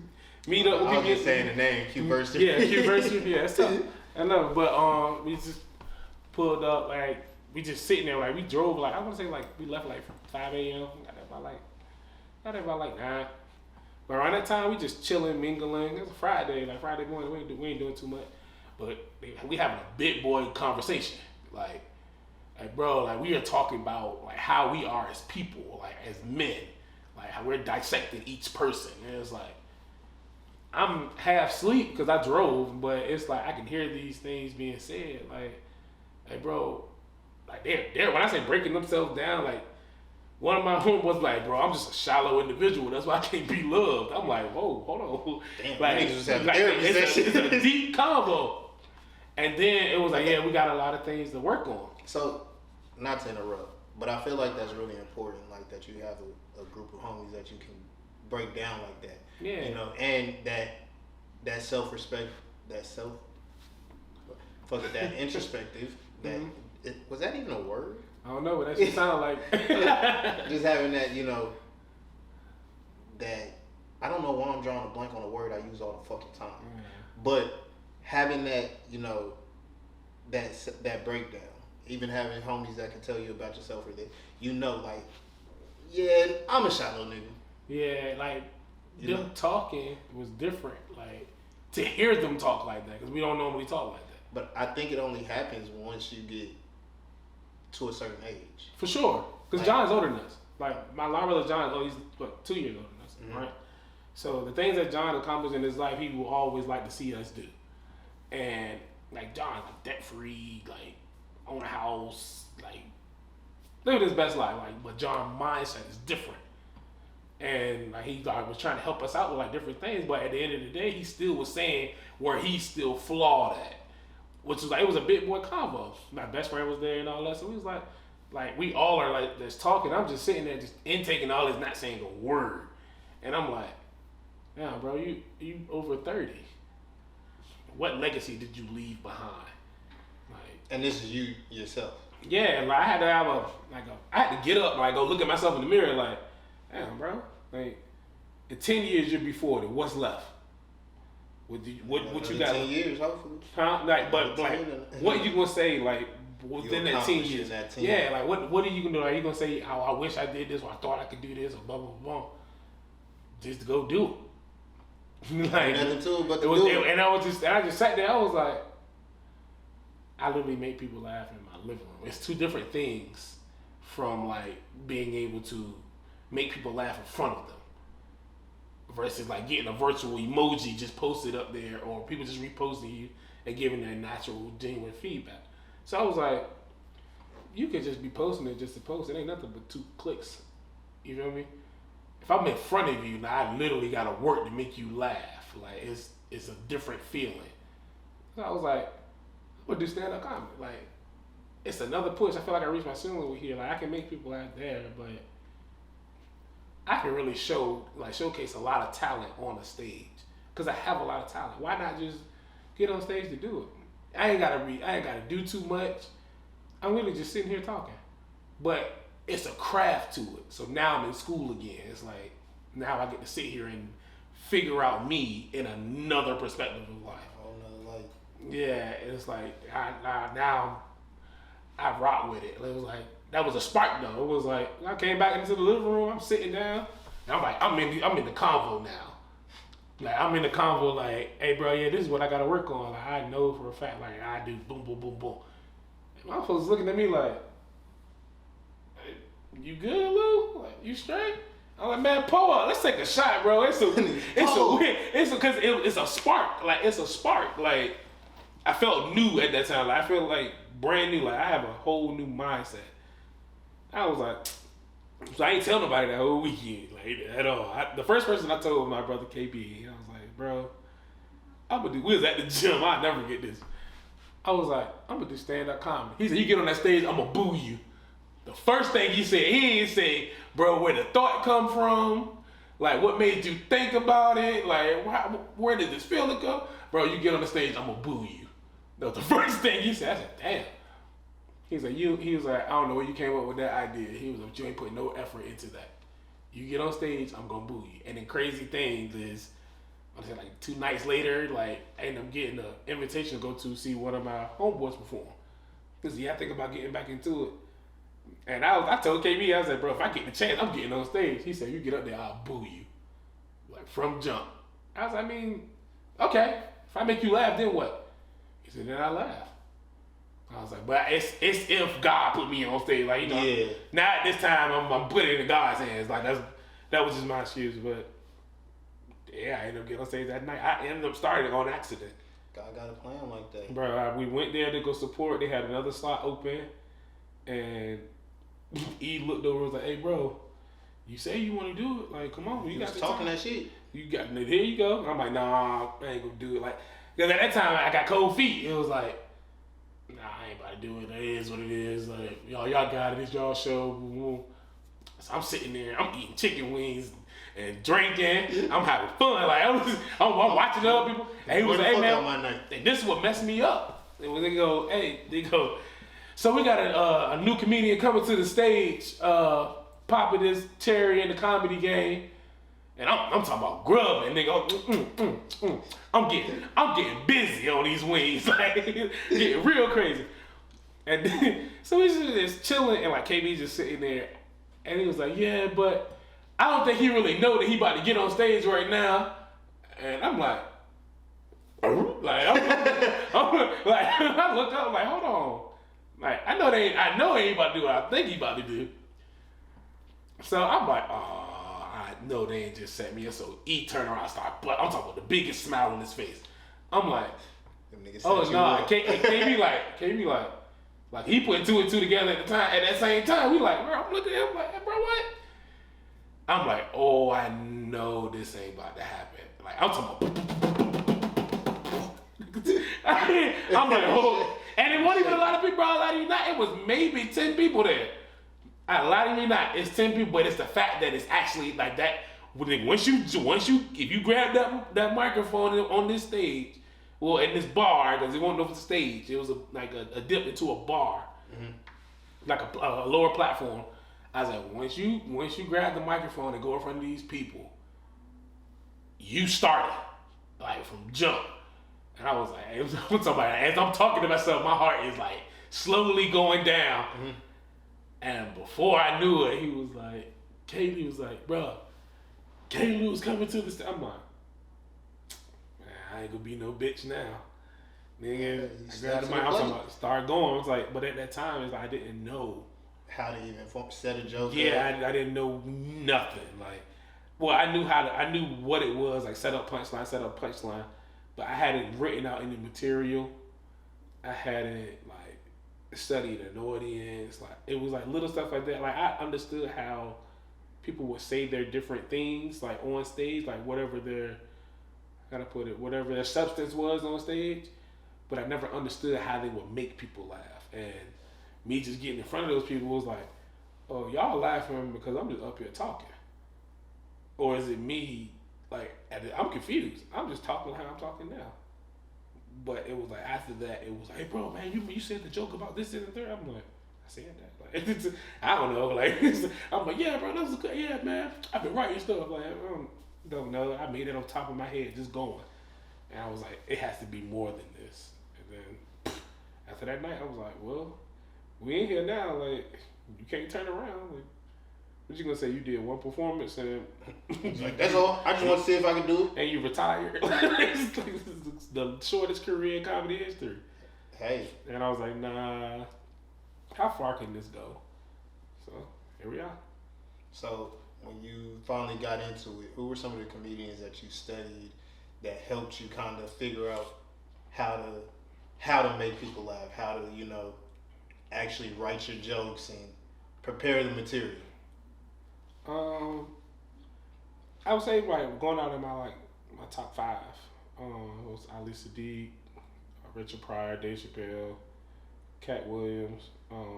meet up with people. I was just saying the name, Q-versary. Yeah, Q-versary. Yeah, it's tough. I know, but we just pulled up, like, we just sitting there, like, we drove, like, I want to say, like, we left, like, 5 a.m. Got there by, like, 9. But around that time, we just chilling, mingling. It was a Friday, like, Friday morning. We ain't doing too much. But we having a big boy conversation. Like, bro, like, we are talking about, like, how we are as people, like, as men. Like, how we're dissecting each person. And it's like, I'm half asleep because I drove, but it's like I can hear these things being said. Like, bro, like they're when I say breaking themselves down, like one of my homies was like, bro, I'm just a shallow individual. That's why I can't be loved. I'm like, whoa, hold on. Damn, like, it's a deep combo. And then it was like, yeah, we got a lot of things to work on. So not to interrupt, but I feel like that's really important. Like that you have a group of homies that you can break down like that. Yeah. You know, and that self-respect, that introspective. That was that even a word? I don't know, but that shit sounded like just having that, you know, that I don't know why I'm drawing a blank on a word I use all the fucking time, but having that, you know, that breakdown, even having homies that can tell you about yourself or that you know, like, yeah, I'm a shallow nigga. Yeah, like them talking was different. Like to hear them talk like that because we don't normally talk like that. But I think it only happens once you get to a certain age. For sure, because John's older than us. Like my brother John, he's 2 years older than us, right? So the things that John accomplished in his life, he will always like to see us do. And like John's like debt free, like own a house, like living his best life. Like, but John's mindset is different. And like he was trying to help us out with like different things, but at the end of the day, he still was saying where he's still flawed at, which was like it was a bit more convo. My best friend was there and all that, so we was like we all are like just talking. I'm just sitting there just intaking all this, not saying a word, and I'm like, yeah, bro, you over 30. What legacy did you leave behind? Like, and this is you yourself. Yeah, like I had to have I had to get up and like go look at myself in the mirror, like. Damn, bro. Like, in 10 years you'll be 40. What's left? What you got? 10 years, hopefully. Huh? Like, but like, what you gonna say? Like within that 10 years? Yeah. Like, what are you gonna do? Are you gonna say, "Oh, I wish I did this," or "I thought I could do this," or blah blah blah? Just to go do it. Like, nothing to it but to do it. And I just sat there. I was like, I literally make people laugh in my living room. It's two different things from like being able to make people laugh in front of them versus like getting a virtual emoji just posted up there or people just reposting you and giving their natural, genuine feedback. So I was like, you could just be posting it just to post. It ain't nothing but 2 clicks. You feel me? If I'm in front of you, now I literally got to work to make you laugh. Like it's a different feeling. So I was like, I'm gonna do stand-up comedy. Like it's another push. I feel like I reached my ceiling over here. Like I can make people laugh there, but I can really showcase a lot of talent on the stage because I have a lot of talent. Why not just get on stage to do it? I ain't gotta do too much. I'm really just sitting here talking, but it's a craft to it. So now I'm in school again. It's like now I get to sit here and figure out me in another perspective of life. Oh, another life. Yeah, it's like now I rock with it. It was like. That was a spark though. It was like I came back into the living room. I'm sitting down. And I'm like, I'm in the convo now. Like I'm in the convo. Like, hey, bro, yeah, this is what I got to work on. Like I know for a fact. Like I do. Boom, boom, boom, boom. And my folks looking at me like, hey, you good, Lou? Like you straight? I'm like, man, pull up. Let's take a shot, bro. It's a spark. Like it's a spark. Like I felt new at that time. Like I feel like brand new. Like I have a whole new mindset. I was like, so I ain't tell nobody that whole weekend, like at all. The first person I told was my brother KB. I was like, bro, we was at the gym. I'll never get this. I was like, I'm gonna do stand-up comedy. He said, you get on that stage, I'm gonna boo you. The first thing he said, he didn't say, bro, where the thought come from? Like, what made you think about it? Like, where did this feeling come? Bro, you get on the stage, I'm gonna boo you. That was the first thing he said. I said, damn. He was like, I don't know where you came up with that idea. He was like, you ain't putting no effort into that. You get on stage, I'm gonna boo you. And then crazy things is, I said like 2 nights later, like I ended up getting an invitation to go to see one of my homeboys perform. Cause I think about getting back into it. And I told KB, I was like, bro, if I get the chance, I'm getting on stage. He said, you get up there, I'll boo you. Like from jump. I was like, I mean, okay. If I make you laugh, then what? He said, then I laugh. I was like, but it's if God put me on stage, like, you know. Yeah. Now at this time, I'm putting it in God's hands. Like that was just my excuse, but yeah, I ended up getting on stage that night. I ended up starting on accident. God got a plan like that. Bro, we went there to go support. They had another slot open, and E looked over and was like, hey, bro, you say you want to do it. Like, come on. You got talking that shit. You got, here you go. I'm like, nah, I ain't going to do it. Like, because at that time, I got cold feet. It was like, Nah, I ain't about to do it. It is what it is. Like, y'all got it. It's y'all show. So I'm sitting there. I'm eating chicken wings and drinking. I'm having fun. Like I'm watching other people. And he was like, "Hey man, this is what messed me up." And when they go, so we got a new comedian coming to the stage, popping this cherry in the comedy game. And I'm talking about grubbing, nigga. I'm getting busy on these wings, like getting real crazy. And then, so he's just chilling, and like KB's just sitting there, and he was like, "Yeah, but I don't think he really know that he about to get on stage right now." And I'm like, I look up, like, hold on, like I know he ain't about to do what I think he about to do. So I'm like, oh. No, they ain't just set me up. So E turned around and started, but I'm talking about the biggest smile on his face. I'm like, oh no, KB like he put two and two together at that same time. We like, bro, I'm looking at him like, bro, what? I'm like, oh, I know this ain't about to happen. Like I'm talking about, I'm like, oh, and it wasn't even a lot of people. It was maybe 10 people there. I lie to you not, it's 10 people, but it's the fact that it's actually like that. Once you, if you grab that microphone on this stage, well, in this bar, because it wasn't over the stage, it was like a dip into a bar, like a lower platform. I was like, once you grab the microphone and go in front of these people, you started like from jump. And I was like, as I'm talking to myself, my heart is like slowly going down. And before I knew it, he was like, KB was like, bro, Kaylee was coming to the stage. I'm like, man, I ain't gonna be no bitch now. Nigga, I grabbed the mic, I'm talking about start going. I was like, but at that time, it's like I didn't know how to even set a joke. Yeah, I didn't know nothing. Like, well, I knew what it was, like set up punchline, but I hadn't written out any material. I hadn't like studied an audience. Like it was like little stuff like that. Like I understood how people would say their different things like on stage, like whatever their substance was on stage, but I never understood how they would make people laugh. And me just getting in front of those people was like, oh, y'all laughing because I'm just up here talking, or is it me? Like I'm confused. I'm just talking how I'm talking now. But it was like after that, it was like, hey, bro, man, you said the joke about this and the third. I'm like, I said that. Like, I don't know. Like, I'm like, yeah, bro, that was good. Yeah, man, I've been writing stuff. Like, I don't know. I made it on top of my head, just going. And I was like, it has to be more than this. And then after that night, I was like, well, we in here now. Like, you can't turn around. Like, what you gonna say? You did one performance and like, that's all. I just want to see if I can do it. And you retired. It's the shortest career in comedy history. Hey. And I was like, nah. How far can this go? So here we are. So when you finally got into it, who were some of the comedians that you studied that helped you kind of figure out how to make people laugh, how to actually write your jokes and prepare the material? I would say like going out in my top 5. It was Ali Sadiq, Richard Pryor, Dave Chappelle, Cat Williams,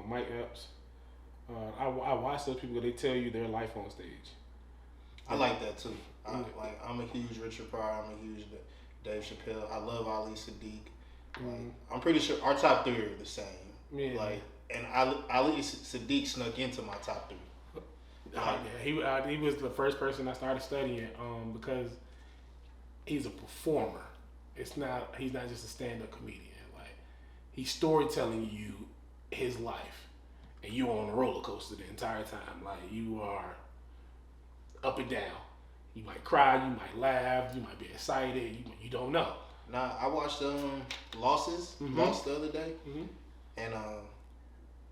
Mike Epps. I watch those people. They tell you their life on stage. I like that too. I'm a huge Richard Pryor. I'm a huge Dave Chappelle. I love Ali Sadiq. Like, I'm pretty sure our top 3 are the same. Yeah. Like, and Ali Sadiq snuck into my top 3. Yeah, he was the first person I started studying because he's a performer. He's not just a stand-up comedian. Like he's storytelling you his life, and you're on a roller coaster the entire time. Like you are up and down. You might cry, you might laugh, you might be excited. You don't know. Nah, I watched Lost the other day, and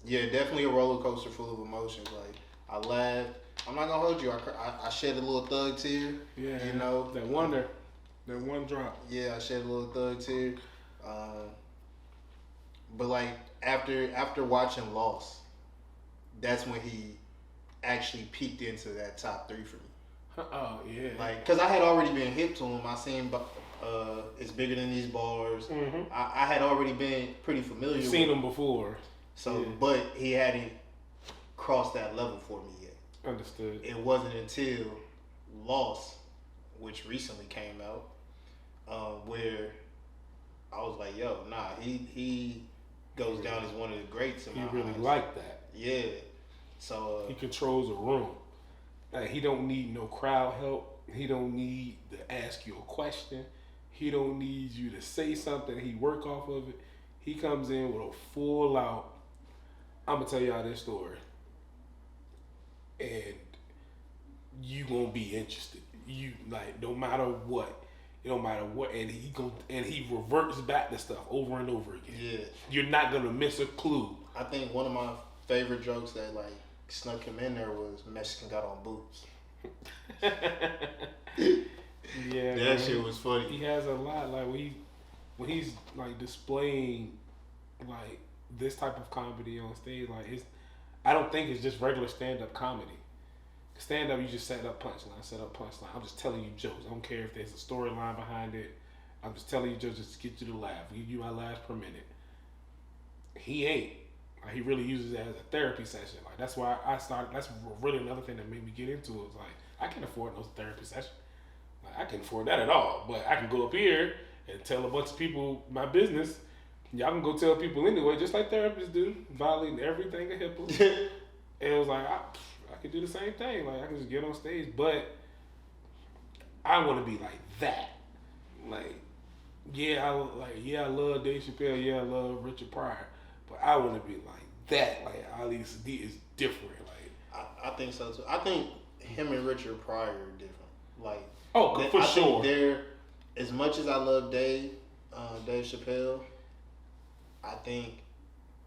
yeah, definitely a roller coaster full of emotions. Like. I laughed. I'm not gonna hold you. I shed a little thug tear. Yeah. That one drop. Yeah, I shed a little thug tear. But like after watching Lost, that's when he actually peaked into that top 3 for me. Oh yeah. Like, cause I had already been hip to him. I seen It's bigger than these bars. Mm-hmm. I had already been pretty familiar. You've seen him before. So, but he hadn't crossed that level for me yet. Understood. It wasn't until Lost, which recently came out, where I was like, yo, nah, he goes down as one of the greats in my eyes. He really liked that. Yeah. So he controls a room. Like, he don't need no crowd help. He don't need to ask you a question. He don't need you to say something. He work off of it. He comes in with a full out. I'm gonna tell y'all this story, and you gonna be interested. You like no matter what. It don't matter what, and he reverts back to stuff over and over again. Yeah, you're not gonna miss a clue. I think one of my favorite jokes that like snuck him in there was Mexican got on boots. Yeah, that shit was funny. He has a lot like when he's like displaying like this type of comedy on stage. Like I don't think it's just regular stand up comedy. Stand up, you just set up punchline. I'm just telling you jokes. I don't care if there's a storyline behind it. I'm just telling you jokes just to get you to laugh. Give you my laughs per minute. He ain't. Like, he really uses it as a therapy session. Like that's why I started. That's really another thing that made me get into it. Was like I can't afford no therapy session. Like I can't afford that at all. But I can go up here and tell a bunch of people my business. Y'all can go tell people anyway, just like therapists do, violating everything in HIPAA. And it was like I could do the same thing. Like I can just get on stage, but I want to be like that. Like, I love Dave Chappelle. Yeah, I love Richard Pryor, but I want to be like that. Like Ali Sadiq is different. Like I think so too. I think him and Richard Pryor are different. Like for sure. Think they're as much as I love Dave Chappelle. I think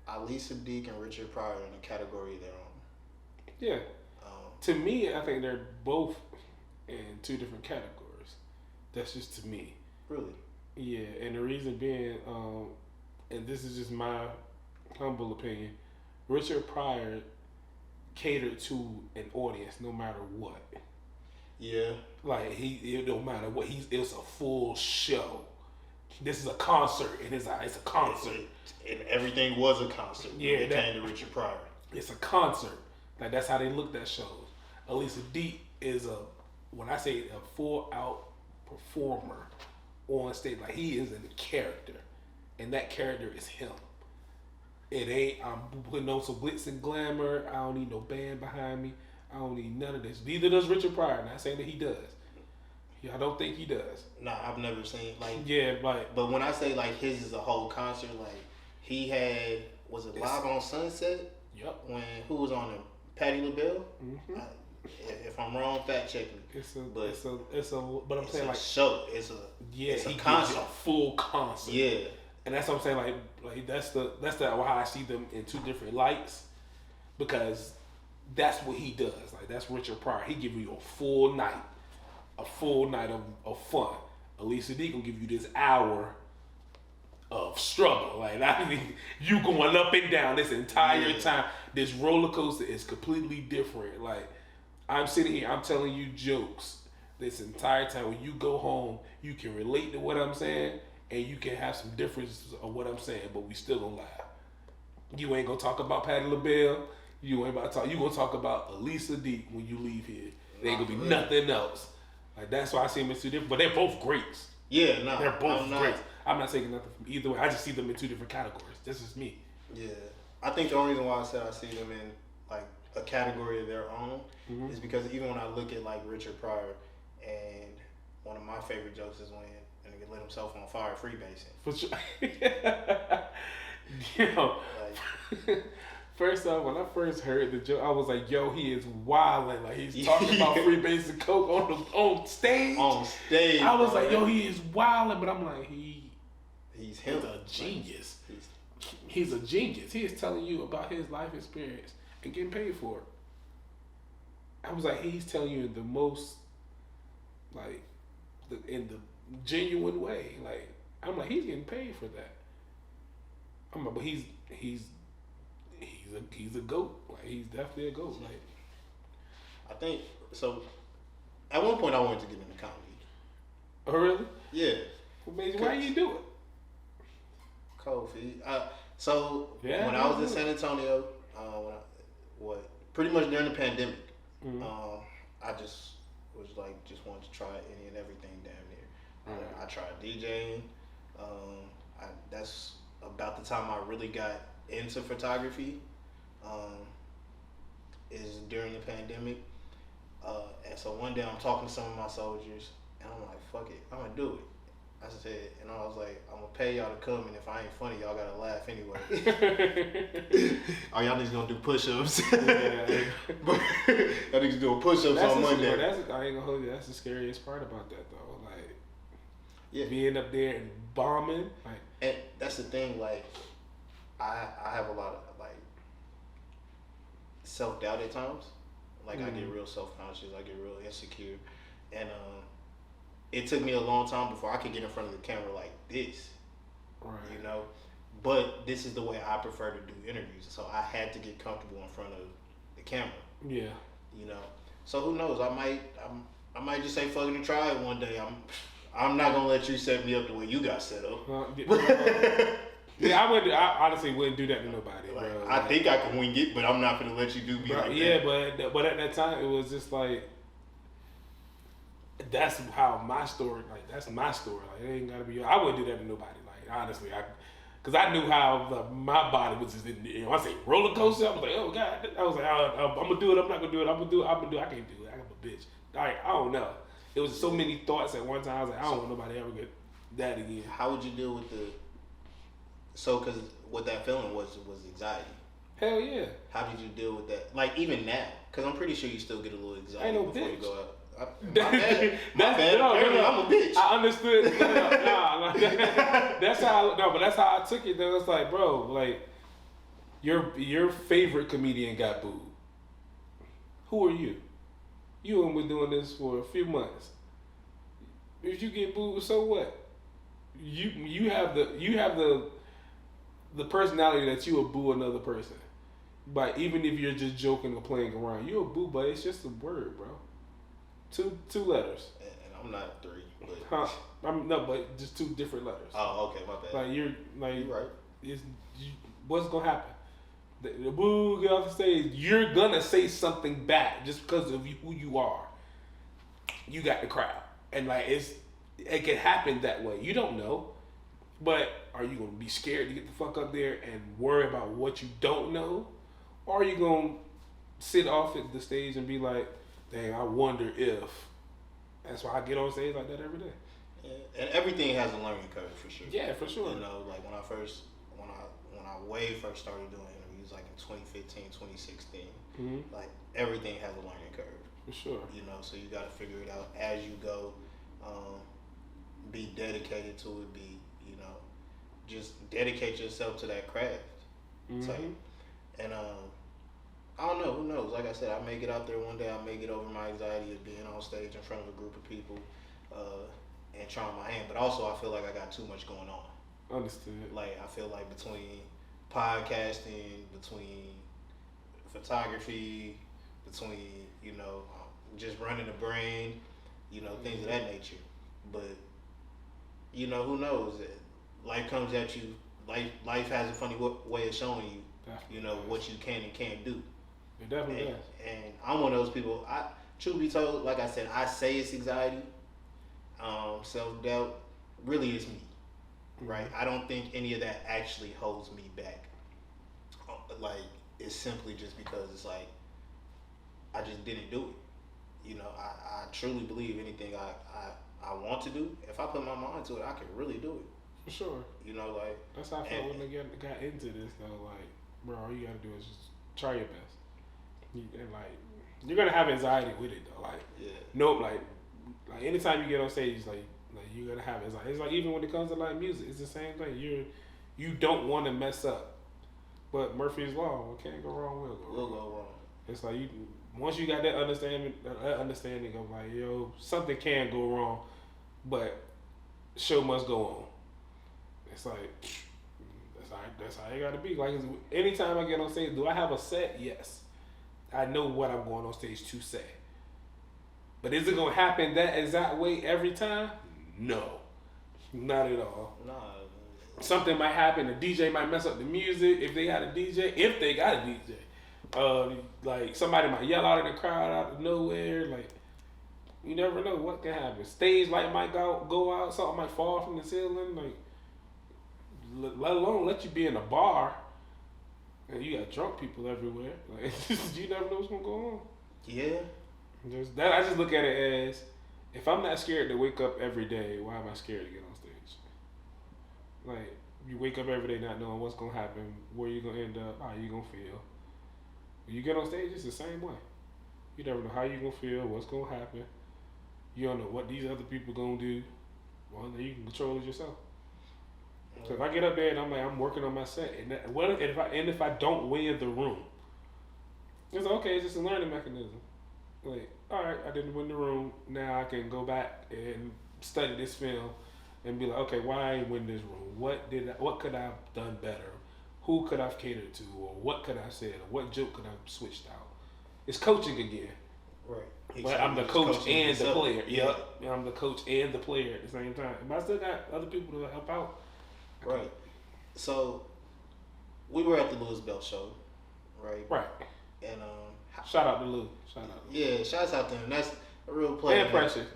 Ali Sadiq and Richard Pryor are in a category of their own. Yeah. To me, I think they're both in two different categories. That's just to me. Really? Yeah, and the reason being, and this is just my humble opinion, Richard Pryor catered to an audience no matter what. Yeah. Like it don't matter what. It's a full show. This is a concert. It's a concert. And everything was a concert. Yeah, when it came to Richard Pryor. It's a concert. Like that's how they looked at shows. Elisa Deep is when I say a full out performer on stage, like he is a character, and that character is him. It ain't I'm putting on some glitz and glamour. I don't need no band behind me. I don't need none of this. Neither does Richard Pryor. Not saying that he does. Yeah, I don't think he does. Nah, I've never seen like. Yeah, like. But when I say like his is a whole concert, like he had was it Live on Sunset? Yep. When who was on it? Patti LaBelle. Mm-hmm. If I'm wrong, fact check me. But I'm saying like show. It's a concert. A full concert. Yeah. And that's what I'm saying. Like that's why I see them in two different lights, because that's what he does. Like that's Richard Pryor. He give you a full night of fun. Elisa D gonna give you this hour of struggle. Like I mean, you going up and down this entire time. This roller coaster is completely different. Like I'm sitting here, I'm telling you jokes this entire time. When you go home, you can relate to what I'm saying, and you can have some differences of what I'm saying, but we still gonna laugh. You ain't gonna talk about Patti LaBelle. You ain't about to talk. You gonna talk about Elisa D when you leave here. There ain't gonna be nothing else. Like that's why I see them as two different, but they're both greats. Yeah, no, they're both greats. I'm not taking nothing from either way. I just see them in two different categories. This is me. Yeah, I think the only reason why I said I see them in like a category of their own is because even when I look at like Richard Pryor, and one of my favorite jokes is when he lit himself on fire freebasing. For sure. Like, first off, when I first heard the joke, I was like, "Yo, he is wilding!" Like he's talking about freebasing coke on stage. On stage, I was like, "Yo, he is wilding," but I'm like, he's a genius. He's a genius. He is telling you about his life experience and getting paid for it. I was like, he's telling you in the most, like, in the genuine way. Like, I'm like, he's getting paid for that. I'm like, but he's a goat. Like, he's definitely a goat. Like, I think so. At one point, I wanted to get into comedy. Oh really? Yeah. What made you? Why you do it? Cold feet. So when I was in San Antonio, pretty much during the pandemic, I just was like, just wanted to try any and everything damn near. I tried DJing. That's about the time I really got into photography. Is during the pandemic. And so one day I'm talking to some of my soldiers, and I'm like, fuck it, I'm gonna do it. I said, and I was like, I'm gonna pay y'all to come, and if I ain't funny, y'all gotta laugh anyway. Are y'all niggas gonna do push-ups? Yeah. Y'all niggas doing push-ups on Monday. I ain't gonna hold you. That's the scariest part about that, though. Like, being up there and bombing. Like, and that's the thing. Like, I have a lot of like self-doubt at times. Like, I get real self-conscious. I get real insecure, and it took me a long time before I could get in front of the camera like this, you know. But this is the way I prefer to do interviews, so I had to get comfortable in front of the camera. Yeah. You know. So who knows? I might just say fucking and try it one day. I'm not gonna let you set me up the way you got set up. Yeah, I honestly wouldn't do that to nobody, like, bro. I think I can wing it, but I'm not gonna let you do me like that. Yeah, but at that time it was just like. That's how my story, like, that's my story. Like, it ain't gotta be, I wouldn't do that to nobody. Like, honestly, because I knew how my body was just, I say roller coaster, I was like, oh God. I was like, I'm gonna do it, I'm not gonna do it, I'm gonna do it, I can't do it, I'm a bitch. Like, I don't know. It was so many thoughts at one time, I was like, I don't want nobody ever get that again. How would you deal with because what that feeling was anxiety? Hell yeah. How did you deal with that? Like, even now, because I'm pretty sure you still get a little anxiety ain't no before bitch. you go out. My bad. No, I'm a bitch. I understood. That's how. No, but that's how I took it. Though it's like, bro, like your favorite comedian got booed. Who are you? You and been doing this for a few months. If you get booed, so what? You have the personality that you will boo another person. But even if you're just joking or playing around, you'll boo. But it's just a word, bro. Two letters. And I'm not three, but no, but just two different letters. Oh, okay, my bad. Like you're right. What's gonna happen? The boo, get off the stage. You're gonna say something bad just because of who you are. You got the crowd, and like it can happen that way. You don't know, but are you gonna be scared to get the fuck up there and worry about what you don't know, or are you gonna sit off at the stage and be like, dang, I wonder if. That's why I get on stage like that every day. Yeah, and everything has a learning curve for sure. Yeah, for sure. You know, like when I way first started doing interviews, like in 2015, 2016, like everything has a learning curve. For sure. You know, so you got to figure it out as you go. Be dedicated to it. Just dedicate yourself to that craft. And I don't know. Who knows? Like I said, I may get out there one day. I may get over my anxiety of being on stage in front of a group of people and trying my hand. But also, I feel like I got too much going on. Understood. Like, I feel like between podcasting, between photography, between, just running the brain, things of that nature. But, who knows? Life comes at you. Life has a funny way of showing you, definitely what you can and can't do. It definitely does. And I'm one of those people. Truth be told, like I said, I say it's anxiety, self-doubt. Really, it's me, right? I don't think any of that actually holds me back. Like, it's simply just because it's like I just didn't do it. I truly believe anything I want to do, if I put my mind to it, I can really do it. For sure. That's how I felt when I got into this though. Like, bro, all you gotta do is just try your best. And like, you're gonna have anxiety with it though. Like, like anytime you get on stage, like you're gonna have anxiety. It's like even when it comes to like music, it's the same thing. You don't want to mess up, but Murphy's Law, what can't go wrong will go wrong. It's like once you got that understanding of like, yo, something can go wrong, but show must go on. It's like that's how you gotta be. Like, anytime I get on stage, do I have a set? Yes. I know what I'm going on stage to say. But is it gonna happen that exact way every time? No. Not at all. Nah. Something might happen. The DJ might mess up the music if they got a DJ. If they got a DJ, like somebody might yell out in the crowd out of nowhere. Like you never know what can happen. Stage light might go out. Something might fall from the ceiling. Like let alone let you be in a bar and you got drunk people everywhere. Like you never know what's gonna go on. Yeah. That I just look at it as if I'm not scared to wake up every day, why am I scared to get on stage? Like, you wake up every day not knowing what's going to happen, where you're going to end up, how you going to feel. When you get on stage, it's the same way. You never know how you're going to feel, what's going to happen. You don't know what these other people going to do. Well, then you can control it yourself. So if I get up there and I'm like, I'm working on my set, and if I don't win the room, it's okay, it's just a learning mechanism. Like, all right, I didn't win the room, now I can go back and study this film and be like, okay, why I ain't win this room? What could I have done better? Who could I have catered to? Or what could I have said? Or what joke could I have switched out? It's coaching again. Right. But I'm the coach and the player. Yep. I'm the coach and the player at the same time. But I still got other people to help out. Right. So we were at the Lewis Bell show, right? Right. And shout out to Lou. Yeah, shouts out to him. That's a real player. And Precious.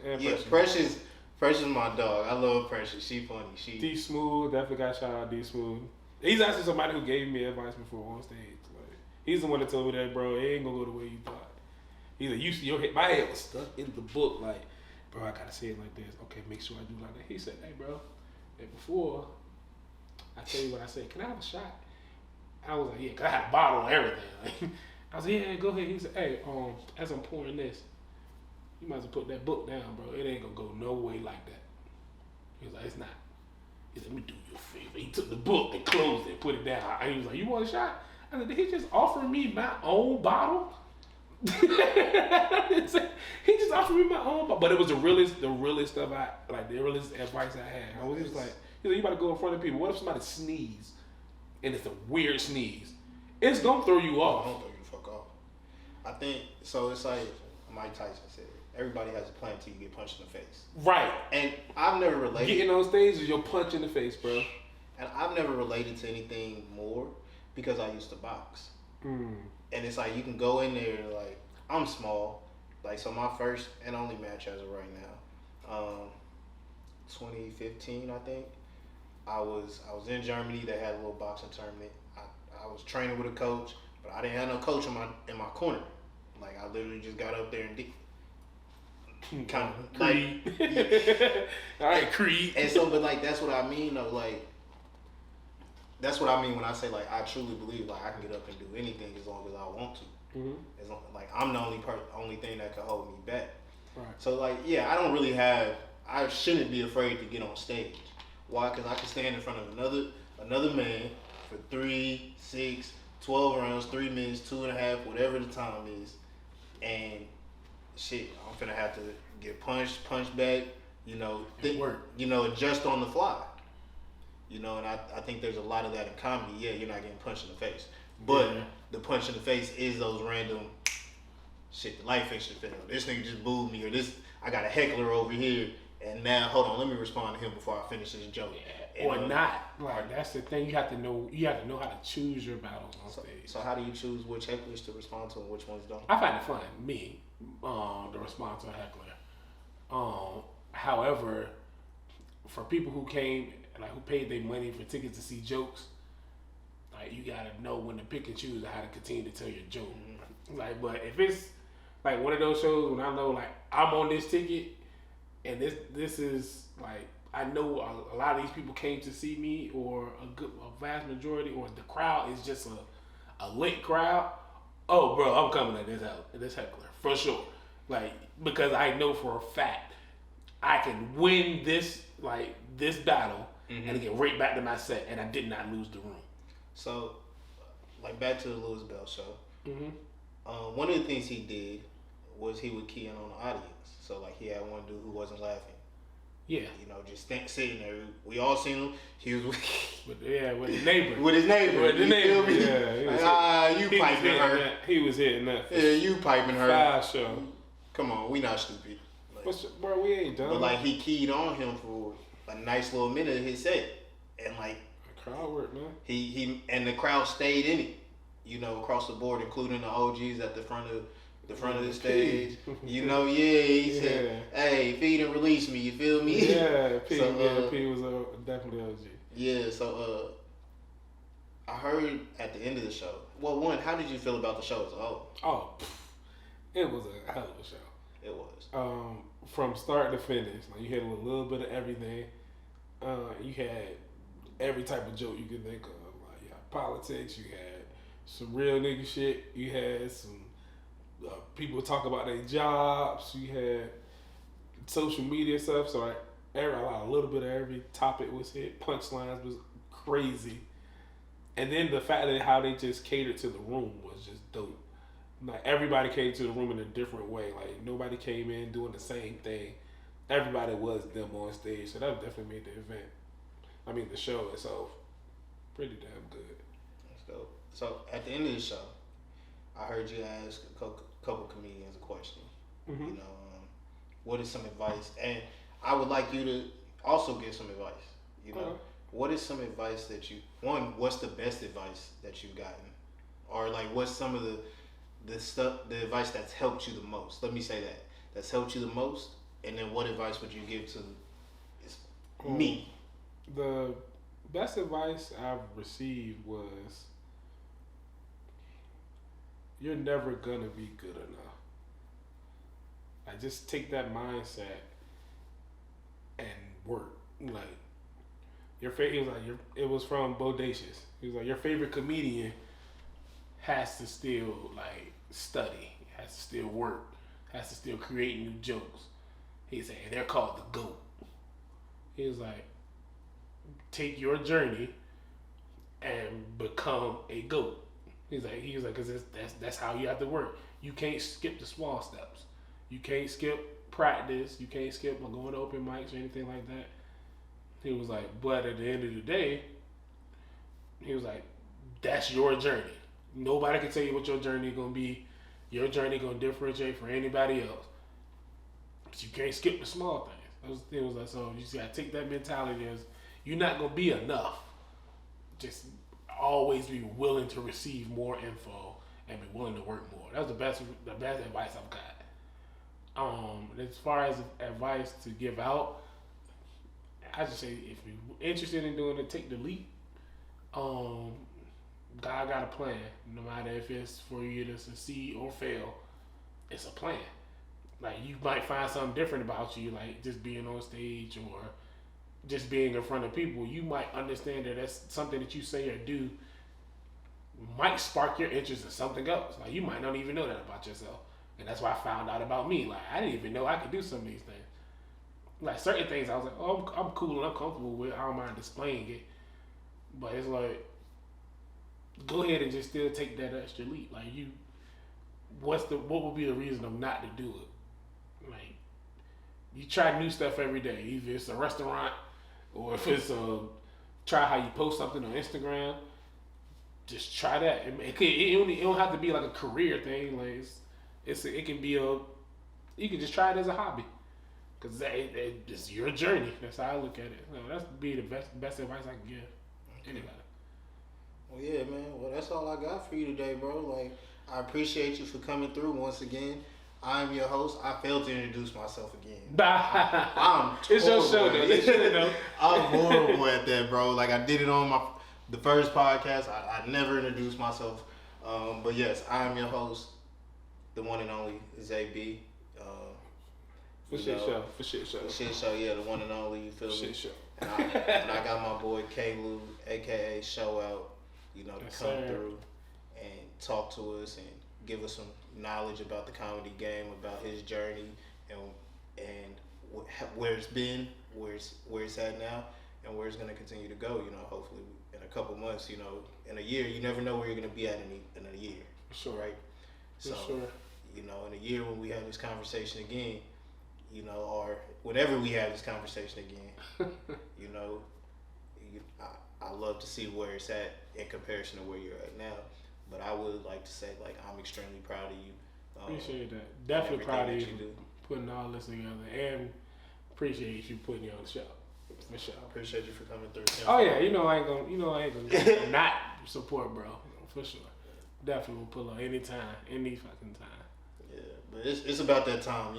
Precious is my dog. I love Precious. She funny. D Smooth, definitely got shout out D Smooth. He's actually somebody who gave me advice before on stage. Like, he's the one that told me that, bro, it ain't gonna go the way you thought. He's like, my head was stuck in the book. Like, bro, I gotta say it like this. Okay, make sure I do like that. He said, hey, bro, and before I tell you what I said, can I have a shot? I was like, yeah, cause I had a bottle and everything. I was like, yeah, go ahead. He said, hey, as I'm pouring this, you might as well put that book down, bro. It ain't gonna go no way like that. He was like, it's not. He said, let me do you a favor. He took the book and closed it and put it down. And he was like, you want a shot? I said, did he just offer me my own bottle? He just offered me my own bottle. But it was the realest stuff the realest advice I had. I was just like, you about to go in front of people. What if somebody sneeze and it's a weird sneeze? It's gonna throw you off. Don't throw you the fuck off. I think, so it's like Mike Tyson said, everybody has a plan until you get punched in the face. Right. And I've never related. Getting on stage is your punch in the face, bro. And I've never related to anything more because I used to box. And it's like you can go in there and like, I'm small. Like, so my first and only match as of right now, 2015, I think. I was in Germany. They had a little boxing tournament. I was training with a coach, but I didn't have no coach in my corner. Like, I literally just got up there and did. Kind of Creed. Like, yeah. All right, Creed. And so, but like that's what I mean though. Like that's what I mean when I say like I truly believe like I can get up and do anything as long as I want to. As long, like I'm the only thing that can hold me back. Right. So like yeah, I shouldn't be afraid to get on stage. Why? Because I can stand in front of another man for 3, 6, 12 rounds, 3 minutes, 2.5, whatever the time is, and shit, I'm finna have to get punched back, adjust on the fly. And I think there's a lot of that in comedy. Yeah, you're not getting punched in the face. But the punch in the face is those random shit, the light fixture fell. This nigga just booed me, or this, I got a heckler over here, and now, hold on, let me respond to him before I finish this joke. Yeah. Or not. Like, that's the thing, you have to know how to choose your battles on stage. So how do you choose which hecklers to respond to and which ones don't? I find it fun, to respond to a heckler. However, for people who came, like who paid their money for tickets to see jokes, like you gotta know when to pick and choose how to continue to tell your joke. Like, but if it's like one of those shows when I know like I'm on this ticket and this is like I know a lot of these people came to see me, or a vast majority, or the crowd is just a lit crowd. Oh, bro, I'm coming at this heckler for sure. Like, because I know for a fact I can win this battle and get right back to my set, and I did not lose the room. So, like back to the Lewis Bell show. One of the things he did was he would key in on the audience. So, like, he had one dude who wasn't laughing. Yeah. Just sitting there. We all seen him. He was with his neighbor. With his neighbor. With the neighbor. Yeah. You piping her. He was hitting that. Yeah, you piping her. Five show. Come on, we not stupid. Bro, we ain't done. But like he keyed on him for a nice little minute of his set, and like crowd work, man. He and the crowd stayed in it, you know, across the board, including the OGs at the front of the stage. You know, he said, "Hey, feed and release me." You feel me? Yeah, P. P was definitely OG. Yeah, so I heard at the end of the show. Well, one, how did you feel about the show as a whole? Oh, it was a hell of a show. It was. From start to finish, like you had a little bit of everything. You had every type of joke you could think of. Like you had politics, you had some real nigga shit, you had some people talk about their jobs, you had social media stuff. So a little bit of every topic was hit. Punchlines was crazy, and then the fact that how they just catered to the room was just dope. Like everybody came to the room in a different way. Like nobody came in doing the same thing. Everybody was them on stage, so that definitely made the event. I mean, the show itself pretty damn good. That's dope. So at the end of the show, I heard you ask a couple comedians a question. Mm-hmm. You know, what is some advice? And I would like you to also give some advice. You know, what is some advice that what's the best advice that you've gotten, or like what's some of the advice that's helped you the most? Let me say that's helped you the most, and then what advice would you give to me? The best advice I've received was, you're never gonna be good enough. Like just take that mindset and work. Like it was from Bodacious. He was like, your favorite comedian has to still like study, has to still work, has to still create new jokes. He said they're called the GOAT. He was like, take your journey and become a GOAT. He was like, because that's how you have to work. You can't skip the small steps. You can't skip practice. You can't skip going to open mics or anything like that. He was like, but at the end of the day, he was like, that's your journey. Nobody can tell you what your journey is gonna be. Your journey gonna differentiate from anybody else. But you can't skip the small things. It was like, so you just gotta take that mentality as you're not gonna be enough. Just always be willing to receive more info and be willing to work more. That was the best advice I've got. As far as advice to give out, I just say if you're interested in doing it, take the leap. God got a plan. No matter if it's for you to succeed or fail, it's a plan. Like you might find something different about you, like just being on stage or just being in front of people. You might understand that that's something that you say or do might spark your interest in something else. Like you might not even know that about yourself. And that's why I found out about me. Like I didn't even know I could do some of these things. Like certain things I was like, oh, I'm cool and I'm comfortable with. I don't mind displaying it. But it's like, go ahead and just still take that extra leap. Like what would be the reason of not to do it? Like you try new stuff every day. Either it's a restaurant or if it's try how you post something on Instagram. Just try that. It don't have to be like a career thing. Like it can be you can just try it as a hobby. Cause it's your journey. That's how I look at it. So that's be the best advice I can give anybody. Well, yeah, man. Well, that's all I got for you today, bro. Like, I appreciate you for coming through once again. I'm your host. I failed to introduce myself again. I'm it's your show, though. It's your show. I'm horrible at that, bro. Like, I did it on the first podcast. I never introduced myself. But yes, I'm your host, the one and only ZayyB. For shit show, yeah, the one and only, you feel me? Shit show. And I got my boy K-Lou, aka Show Out, to come through and talk to us and give us some knowledge about the comedy game, about his journey, and where it's been, where it's at now, and where it's gonna continue to go. Hopefully in a couple months, in a year, you never know where you're gonna be at in a year. Sure. Right. So, in a year when we have this conversation again. Or whenever we have this conversation again, I love to see where it's at in comparison to where you're at now. But I would like to say, I'm extremely proud of you. Appreciate that. Definitely proud of you putting all this together, and appreciate you putting you on the show. For sure. I appreciate you for coming through. Oh yeah, I ain't gonna not support, bro. For sure. Definitely will pull up anytime, any fucking time. Yeah, but it's about that time,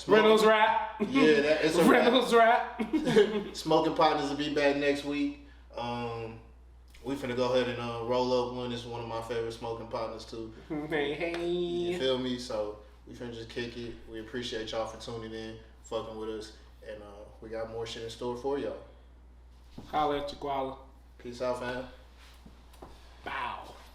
Reynolds rap. Yeah, it's a Reynolds rap. Smoking Partners will be back next week. We finna go ahead and roll up one. This is one of my favorite smoking partners too. Hey. You feel me? So we finna just kick it. We appreciate y'all for tuning in, fucking with us, and we got more shit in store for y'all. Holla at you, Koala. Peace out, fam. Bow.